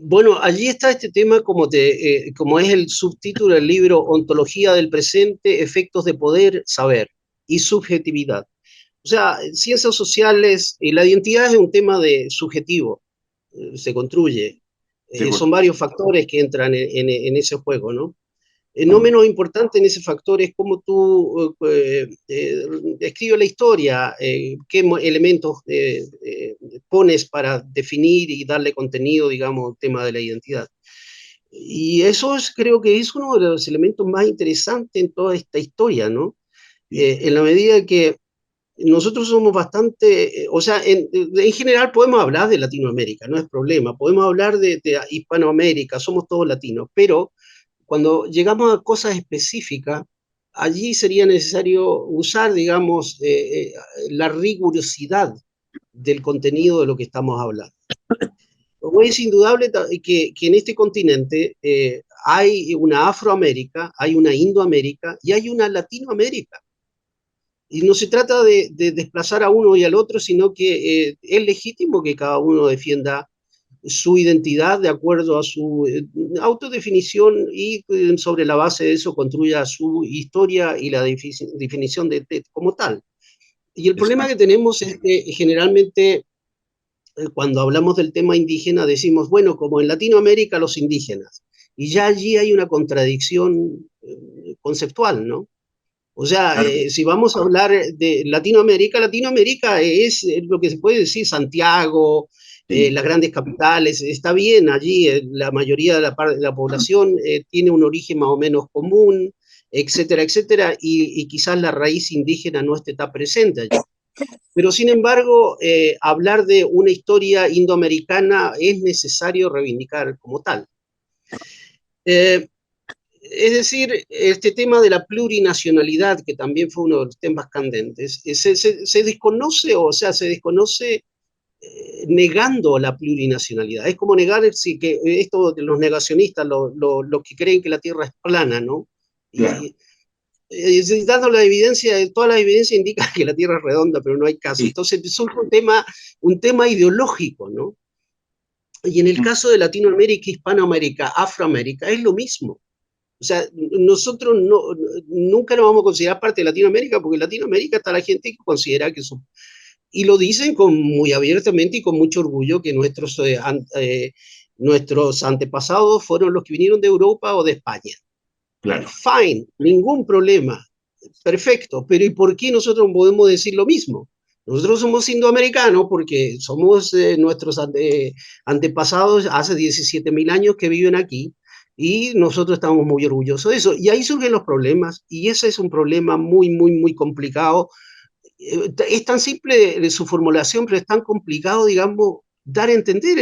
Bueno, allí está este tema como es el subtítulo del libro, Ontología del presente, efectos de poder, saber y subjetividad. O sea, ciencias sociales, la identidad es un tema de subjetivo, se construye. Son varios factores que entran en ese juego, ¿no? No menos importante en ese factor es cómo tú escribes la historia, qué elementos pones para definir y darle contenido, digamos, al tema de la identidad. Y eso creo que es uno de los elementos más interesantes en toda esta historia, ¿no? En la medida que nosotros somos bastante, o sea, en general podemos hablar de Latinoamérica, no es problema, podemos hablar de Hispanoamérica, somos todos latinos, pero cuando llegamos a cosas específicas, allí sería necesario usar, digamos, la rigurosidad del contenido de lo que estamos hablando. Como es indudable que en este continente hay una Afroamérica, hay una Indoamérica y hay una Latinoamérica. Y no se trata de desplazar a uno y al otro, sino que es legítimo que cada uno defienda su identidad de acuerdo a su autodefinición y sobre la base de eso construya su historia y la definición como tal. Y el problema que tenemos es que generalmente cuando hablamos del tema indígena decimos, bueno, como en Latinoamérica los indígenas, y ya allí hay una contradicción conceptual, ¿no? O sea, Claro. si vamos a hablar de Latinoamérica, Latinoamérica es lo que se puede decir Santiago, Sí. las grandes capitales, está bien allí, la mayoría de la población tiene un origen más o menos común, etcétera, etcétera, y quizás la raíz indígena no esté tan presente allí. Pero sin embargo, hablar de una historia indoamericana es necesario reivindicar como tal. Es decir, este tema de la plurinacionalidad, que también fue uno de los temas candentes, se desconoce, o sea, se desconoce negando la plurinacionalidad. Es como negar que esto de los negacionistas, los que creen que la Tierra es plana, ¿no? Claro. Y dando la evidencia, toda la evidencia indica que la Tierra es redonda, pero no hay caso. Sí. Entonces, es un tema ideológico, ¿no? Y en el caso de Latinoamérica, Hispanoamérica, Afroamérica, es lo mismo. O sea, nosotros nunca nos vamos a considerar parte de Latinoamérica, porque en Latinoamérica está la gente que considera que son... Y lo dicen muy abiertamente y con mucho orgullo que nuestros antepasados fueron los que vinieron de Europa o de España. Claro. Fine, ningún problema, perfecto, pero ¿y por qué nosotros no podemos decir lo mismo? Nosotros somos indoamericanos porque somos nuestros antepasados hace 17.000 años que viven aquí y nosotros estamos muy orgullosos de eso. Y ahí surgen los problemas y ese es un problema muy, muy, muy complicado. Es tan simple su formulación, pero es tan complicado, digamos, dar a entender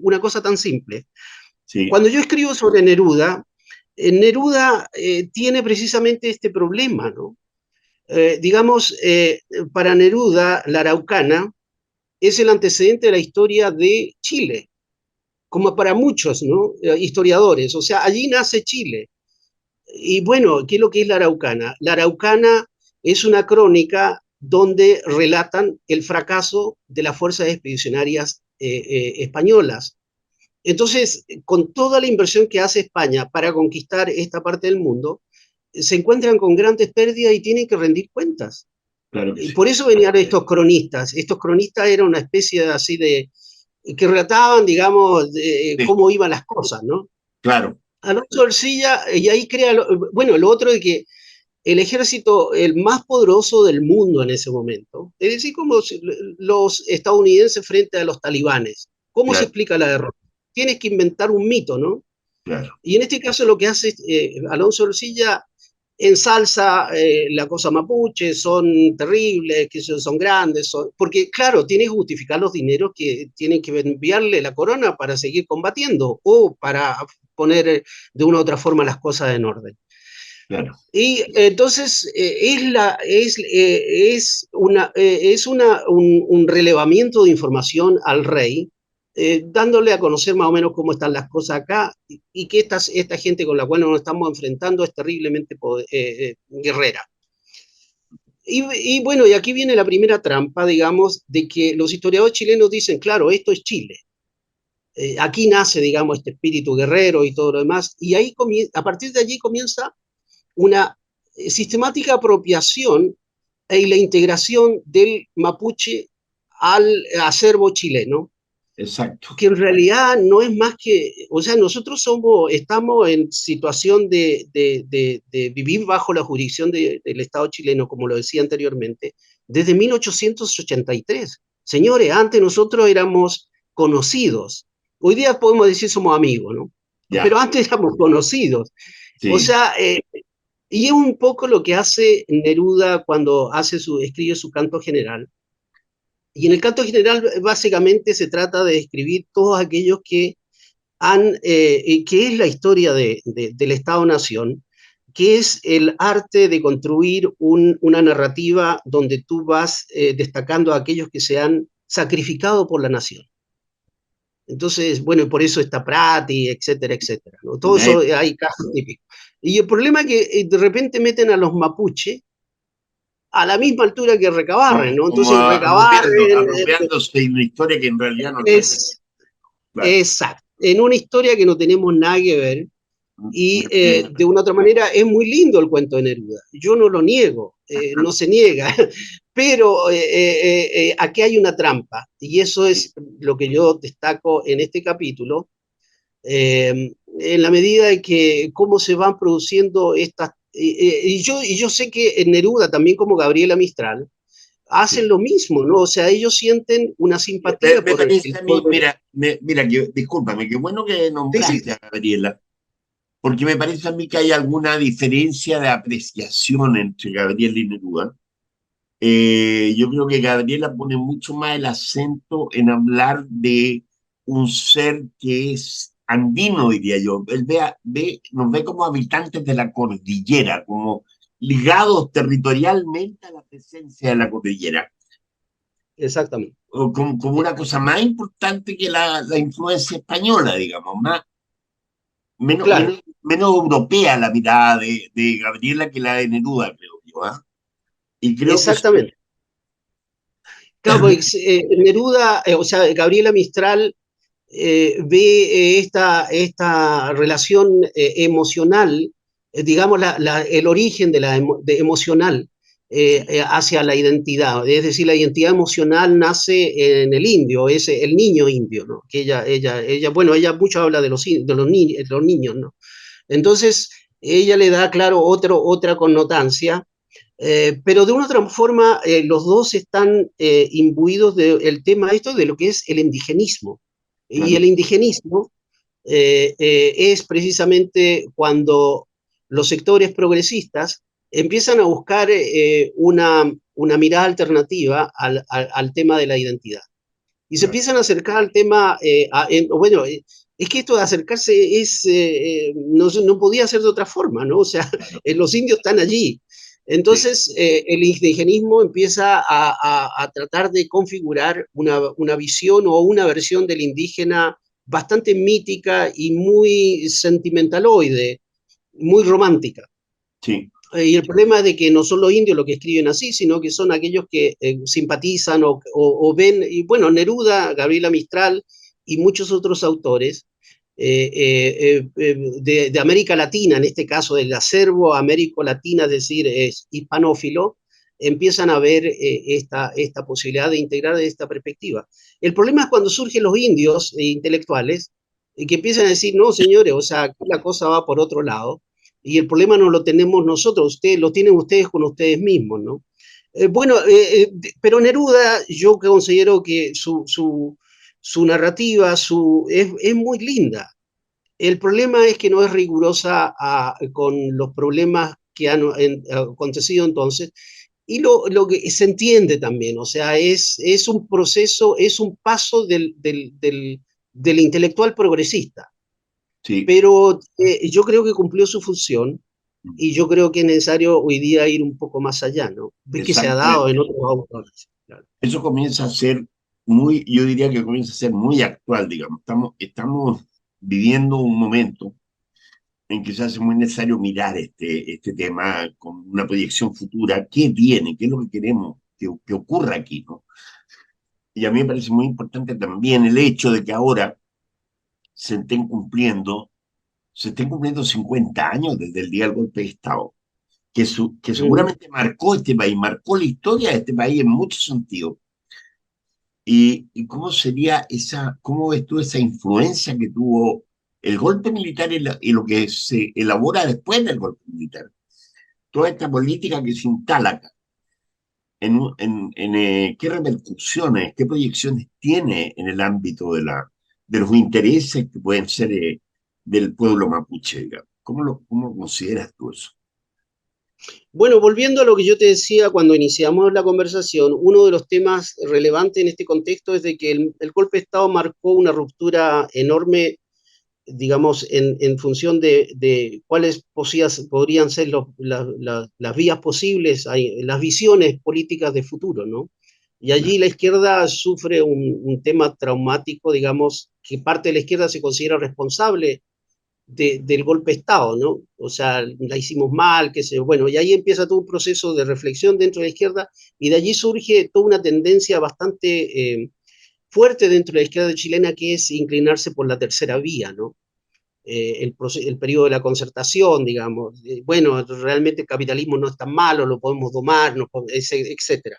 una cosa tan simple. Sí. Cuando yo escribo sobre Neruda, Neruda tiene precisamente este problema, ¿no? Digamos, para Neruda, la Araucana es el antecedente de la historia de Chile, como para muchos, ¿no? Historiadores. O sea, allí nace Chile. Y bueno, ¿qué es lo que es la Araucana? La Araucana es una crónica donde relatan el fracaso de las fuerzas expedicionarias españolas. Entonces, con toda la inversión que hace España para conquistar esta parte del mundo, se encuentran con grandes pérdidas y tienen que rendir cuentas. Claro que Y sí. por eso venían estos cronistas. Estos cronistas eran una especie así que relataban, digamos, Sí. cómo iban las cosas, ¿no? Claro. Alonso Ercilla, y ahí crea, bueno, lo otro es que el ejército, el más poderoso del mundo en ese momento, es decir, como los estadounidenses frente a los talibanes. ¿Cómo se Claro. explica la derrota? Tienes que inventar un mito, ¿no? Claro. Y en este caso lo que hace Alonso Ercilla ensalza la cosa mapuche, son terribles, que son grandes, porque claro, tiene que justificar los dineros que tienen que enviarle la corona para seguir combatiendo o para poner de una u otra forma las cosas en orden. Claro. Y entonces un relevamiento de información al rey, dándole a conocer más o menos cómo están las cosas acá y que esta gente con la cual nos estamos enfrentando es terriblemente guerrera. Y bueno, y aquí viene la primera trampa, digamos, de que los historiadores chilenos dicen, claro, esto es Chile. Aquí nace, digamos, este espíritu guerrero y todo lo demás, y ahí a partir de allí comienza una sistemática apropiación y la integración del mapuche al acervo chileno, Exacto. que en realidad no es más que, o sea, nosotros estamos en situación de vivir bajo la jurisdicción del Estado chileno, como lo decía anteriormente, desde 1883. Señores, antes nosotros éramos conocidos. Hoy día podemos decir somos amigos, ¿no? Ya, Pero antes éramos conocidos. O sí. sea, y es un poco lo que hace Neruda cuando escribe su canto general. Y en el canto general básicamente se trata de describir todos aquellos que es la historia del Estado-Nación, que es el arte de construir una narrativa donde tú vas destacando a aquellos que se han sacrificado por la nación. Entonces, bueno, por eso está Prati, etcétera, etcétera, ¿no? Todo Ya, eso hay casos típicos. Y el problema es que de repente meten a los mapuches a la misma altura que Recabarren, ¿no? como Entonces Recabarren apropiándose de una historia que en realidad no tiene. es Claro. exacto, en una historia que no tenemos nada que ver. Y Eh, de una otra manera es muy lindo el cuento de Neruda. Yo no lo niego, no se niega, pero aquí hay una trampa y eso es lo que yo destaco en este capítulo, en la medida de que cómo se van produciendo estas... y yo sé que en Neruda, también como Gabriela Mistral, hacen sí. lo mismo, ¿no? O sea, ellos sienten una simpatía Me por el... parece a mí, mira, mira, discúlpame, qué bueno que Sí, sí, nombraste a Gabriela, porque me parece a mí que hay alguna diferencia de apreciación entre Gabriela y Neruda. Yo creo que Gabriela pone mucho más el acento en hablar de un ser que es andino, diría yo. Él nos ve como habitantes de la cordillera, como ligados territorialmente a la presencia de la cordillera, exactamente. o como una cosa más importante que la influencia española, digamos, Claro, menos europea la mirada de Gabriela que la de Neruda, creo yo. ¿Ah? Y creo que exactamente. Claro, pues, Neruda, o sea, Gabriela Mistral ve esta relación emocional, digamos, el origen emocional sí, hacia la identidad. Es decir, la identidad emocional nace en el indio, es el niño indio, ¿no? Que bueno, ella mucho habla de los niños, ¿no? Entonces, ella le da, claro, otra connotancia, pero de una otra forma, los dos están imbuidos del tema esto de lo que es el indigenismo. Y el claro. indigenismo es precisamente cuando los sectores progresistas empiezan a buscar una mirada alternativa al tema de la identidad. Y se Claro. empiezan a acercar al tema, bueno, es que esto de acercarse no podía ser de otra forma, ¿no? O sea, Claro. los indios están allí. Sí, Entonces, el indigenismo empieza a tratar de configurar una visión o una versión del indígena bastante mítica y muy sentimentaloide, muy romántica. sí, Y el problema es de que no son los indios los que escriben así, sino que son aquellos que simpatizan o ven, y bueno, Neruda, Gabriela Mistral y muchos otros autores de América Latina, en este caso del acervo Américo Latina, es decir, es hispanófilo, empiezan a ver esta posibilidad de integrar de esta perspectiva. El problema es cuando surgen los indios intelectuales que empiezan a decir, no, señores, o sea, aquí la cosa va por otro lado y el problema no lo tenemos nosotros, ustedes lo tienen ustedes con ustedes mismos, ¿no? Bueno, pero Neruda, yo considero que su narrativa es muy linda. El problema es que no es rigurosa con los problemas que han acontecido entonces, y lo que se entiende también, o sea, es un proceso, es un paso del intelectual progresista, sí. pero yo creo que cumplió su función y yo creo que es necesario hoy día ir un poco más allá, ¿no? Ves que se ha dado en Exactamente. otros autores. Claro. Eso comienza a ser muy, yo diría que comienza a ser muy actual, digamos. Estamos viviendo un momento en que se hace muy necesario mirar este tema con una proyección futura. ¿Qué viene? ¿Qué es lo que queremos que ocurra aquí? ¿No? Y a mí me parece muy importante también el hecho de que ahora se estén cumpliendo 50 años desde el día del golpe de Estado, que Ujú. seguramente marcó este país, marcó la historia de este país en muchos sentidos. ¿Y cómo sería cómo ves tú esa influencia que tuvo el golpe militar y lo que se elabora después del golpe militar? Toda esta política que se instala acá, qué repercusiones, qué proyecciones tiene en el ámbito de los intereses que pueden ser del pueblo mapuche, digamos. ¿Cómo consideras tú eso? Bueno, volviendo a lo que yo te decía cuando iniciamos la conversación, uno de los temas relevantes en este contexto es de que el golpe de Estado marcó una ruptura enorme, digamos, en función de cuáles podrían ser las vías posibles, las visiones políticas de futuro, ¿no? Y allí la izquierda sufre un tema traumático, digamos, que parte de la izquierda se considera responsable del golpe de Estado, ¿no? O sea, la hicimos mal, qué sé yo. Bueno, y ahí empieza todo un proceso de reflexión dentro de la izquierda y de allí surge toda una tendencia bastante fuerte dentro de la izquierda chilena que es inclinarse por la tercera vía, ¿no? El periodo de la concertación, digamos, bueno, realmente el capitalismo no es tan malo, lo podemos domar, no, etcétera.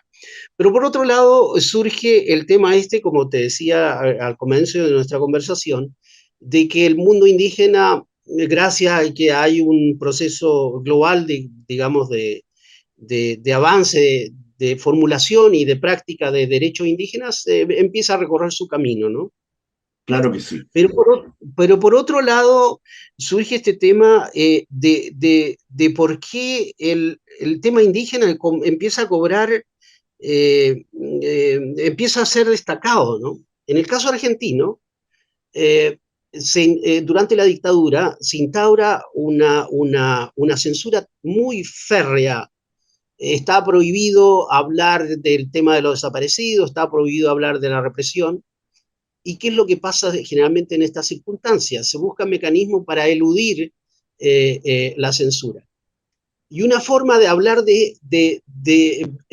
Pero por otro lado, surge el tema este, como te decía al comienzo de nuestra conversación, de que el mundo indígena, gracias a que hay un proceso global, digamos, de avance, de formulación y de práctica de derechos indígenas, empieza a recorrer su camino, ¿no? Claro que sí. Pero por otro lado, surge este tema de por qué el tema indígena empieza a cobrar, empieza a ser destacado, ¿no? En el caso argentino, eh, durante la dictadura se instaura una censura muy férrea. Está prohibido hablar del tema de los desaparecidos, está prohibido hablar de la represión. ¿Y qué es lo que pasa generalmente en estas circunstancias? Se buscan mecanismos para eludir la censura. Y una forma de hablar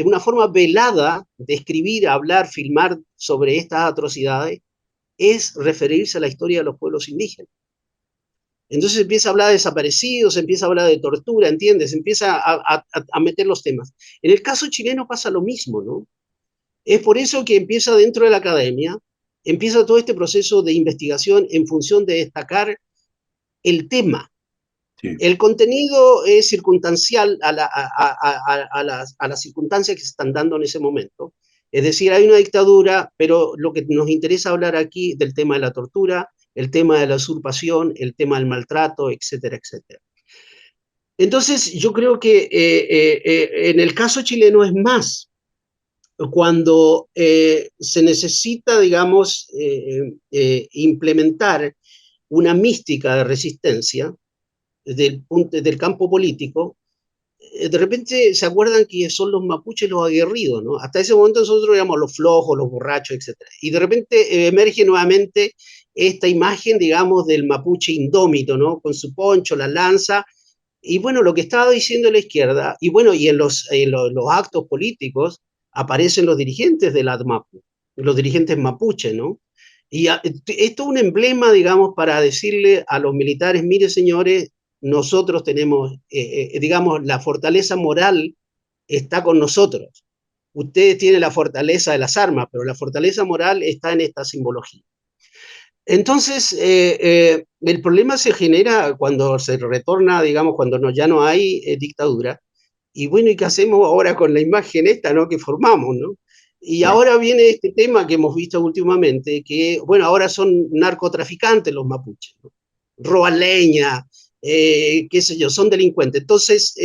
una forma velada de escribir, hablar, filmar sobre estas atrocidades es referirse a la historia de los pueblos indígenas. Entonces empieza a hablar de desaparecidos, empieza a hablar de tortura, ¿entiendes? Empieza a meter los temas. En el caso chileno pasa lo mismo, ¿no? Es por eso que empieza dentro de la academia, empieza todo este proceso de investigación en función de destacar el tema. Sí. El contenido es circunstancial a las circunstancias que se están dando en ese momento. Es decir, hay una dictadura, pero lo que nos interesa hablar aquí del tema de la tortura, el tema de la usurpación, el tema del maltrato, etcétera, etcétera. Entonces, yo creo que en el caso chileno es más, cuando se necesita, digamos, implementar una mística de resistencia del campo político, de repente se acuerdan que son los mapuches los aguerridos, ¿no? Hasta ese momento nosotros éramos los flojos, los borrachos, etc. Y de repente emerge nuevamente esta imagen, digamos, del mapuche indómito, ¿no? Con su poncho, la lanza, y bueno, lo que estaba diciendo la izquierda, y bueno, y los actos políticos aparecen los dirigentes de la ADMAPU, los dirigentes mapuche, ¿no? Y esto es un emblema, digamos, para decirle a los militares, mire señores, nosotros tenemos, digamos, la fortaleza moral está con nosotros. Ustedes tienen la fortaleza de las armas, pero la fortaleza moral está en esta simbología. Entonces, el problema se genera cuando se retorna, digamos, cuando ya no hay dictadura. Y bueno, ¿y qué hacemos ahora con la imagen esta, ¿no? Que formamos, ¿no? Y Claro. ahora viene este tema que hemos visto últimamente, que, bueno, ahora son narcotraficantes los mapuches, ¿no? Roban leña, qué sé yo, son delincuentes. Entonces,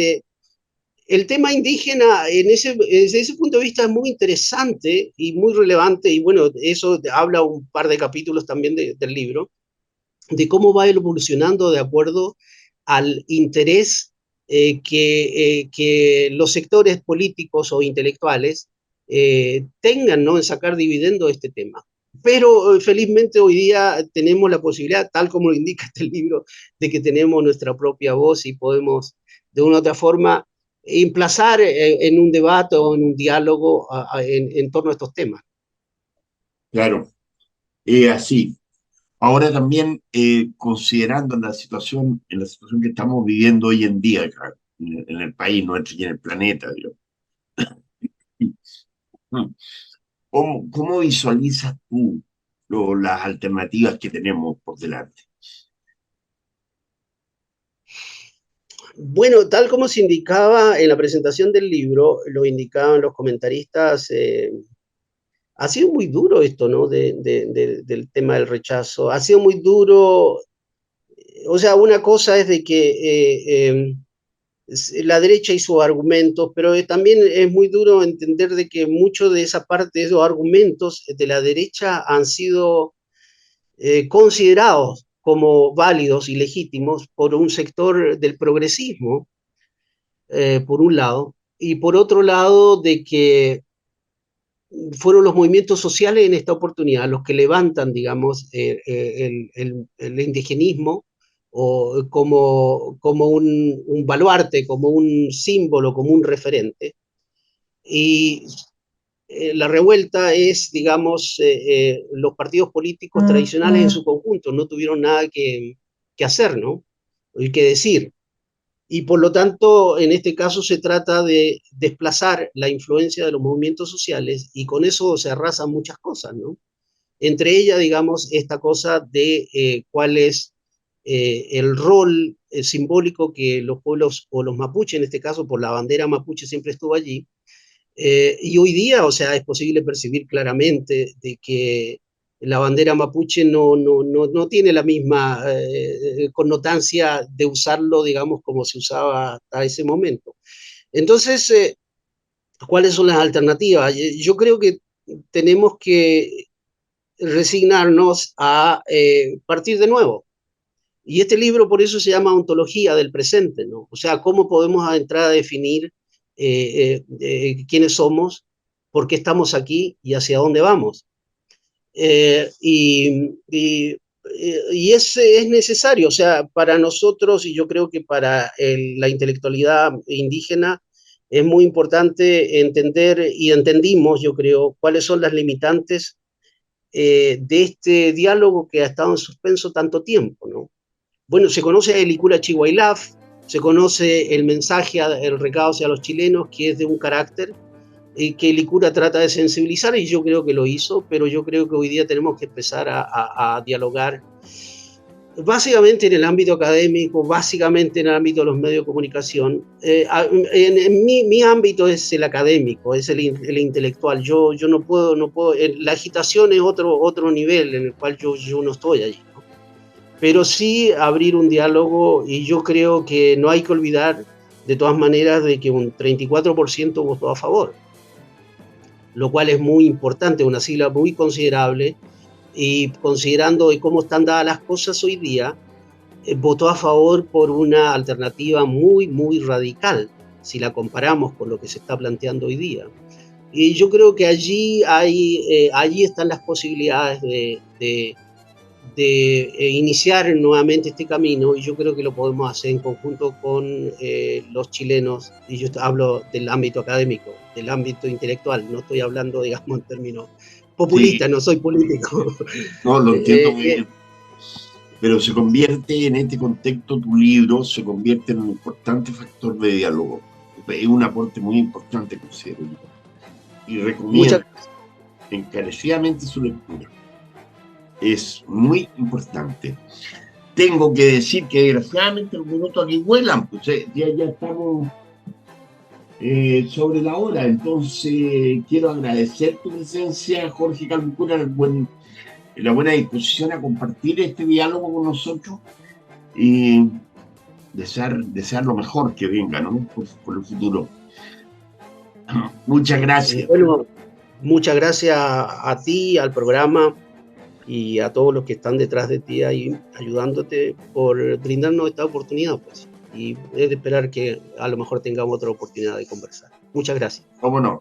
el tema indígena desde ese punto de vista es muy interesante y muy relevante, y bueno, eso habla un par de capítulos también del libro, de cómo va evolucionando de acuerdo al interés que los sectores políticos o intelectuales tengan, ¿no?, en sacar dividendo de este tema. Pero felizmente hoy día tenemos la posibilidad, tal como lo indica este libro, de que tenemos nuestra propia voz y podemos de una u otra forma emplazar en un debate o en un diálogo en torno a estos temas. Claro, así. Ahora también, considerando en la situación que estamos viviendo hoy en día acá, en el país nuestro y en el planeta, digo, ¿cómo visualizas tú las alternativas que tenemos por delante? Bueno, tal como se indicaba en la presentación del libro, lo indicaban los comentaristas, ha sido muy duro esto, ¿no? Del tema del rechazo. Ha sido muy duro. O sea, una cosa es de que la derecha y sus argumentos, pero también es muy duro entender de que muchos de esa parte de esos argumentos de la derecha han sido considerados como válidos y legítimos por un sector del progresismo, por un lado, y por otro lado de que fueron los movimientos sociales en esta oportunidad los que levantan, digamos, el indigenismo o como un baluarte, como un símbolo, como un referente. Y la revuelta es, digamos, los partidos políticos tradicionales en su conjunto no tuvieron nada que hacer, ¿no? Y que decir. Y por lo tanto, en este caso se trata de desplazar la influencia de los movimientos sociales y con eso se arrasan muchas cosas, ¿no? Entre ellas, digamos, esta cosa de cuál es el rol simbólico que los pueblos, o los mapuches en este caso, por la bandera mapuche siempre estuvo allí, y hoy día, o sea, es posible percibir claramente de que la bandera mapuche no tiene la misma connotancia de usarlo, digamos, como se usaba hasta ese momento. Entonces, ¿cuáles son las alternativas? Yo creo que tenemos que resignarnos a partir de nuevo. Y este libro por eso se llama Ontología del Presente, ¿no? O sea, cómo podemos entrar a definir quiénes somos, por qué estamos aquí y hacia dónde vamos. Y es necesario, o sea, para nosotros, y yo creo que para la intelectualidad indígena, es muy importante entender, y entendimos, yo creo, cuáles son las limitantes de este diálogo que ha estado en suspenso tanto tiempo, ¿no? Bueno, se conoce a Elikura Chihuahilaf, se conoce el mensaje, el recado hacia los chilenos, que es de un carácter que Elikura trata de sensibilizar, y yo creo que lo hizo, pero yo creo que hoy día tenemos que empezar a dialogar básicamente en el ámbito académico, básicamente en el ámbito de los medios de comunicación. En mi ámbito es el académico, es el intelectual. Yo no puedo, la agitación es otro nivel en el cual yo no estoy allí, ¿no? Pero sí abrir un diálogo, y yo creo que no hay que olvidar de todas maneras de que un 34% votó a favor, lo cual es muy importante, una sigla muy considerable, y considerando cómo están dadas las cosas hoy día, votó a favor por una alternativa muy radical, si la comparamos con lo que se está planteando hoy día. Y yo creo que allí están las posibilidades de iniciar nuevamente este camino, y yo creo que lo podemos hacer en conjunto con los chilenos, y yo hablo del ámbito académico, del ámbito intelectual, no estoy hablando, digamos, en términos populistas, Sí, no soy político. no, lo entiendo muy bien. Pero se convierte en este contexto, tu libro se convierte en un importante factor de diálogo. Es un aporte muy importante, considero yo. Y recomiendo Muchas encarecidamente su lectura. Es muy importante. Tengo que decir que desgraciadamente los minutos aquí vuelan, pues ya estamos sobre la hora. Entonces quiero agradecer tu presencia, Jorge Calbucura, la buena disposición a compartir este diálogo con nosotros y desear lo mejor que venga, ¿no? Por el futuro. Muchas gracias. bueno, muchas gracias a ti, al programa, y a todos los que están detrás de ti ahí ayudándote por brindarnos esta oportunidad, pues. Y es de esperar que a lo mejor tengamos otra oportunidad de conversar. Muchas gracias. ¿Cómo no?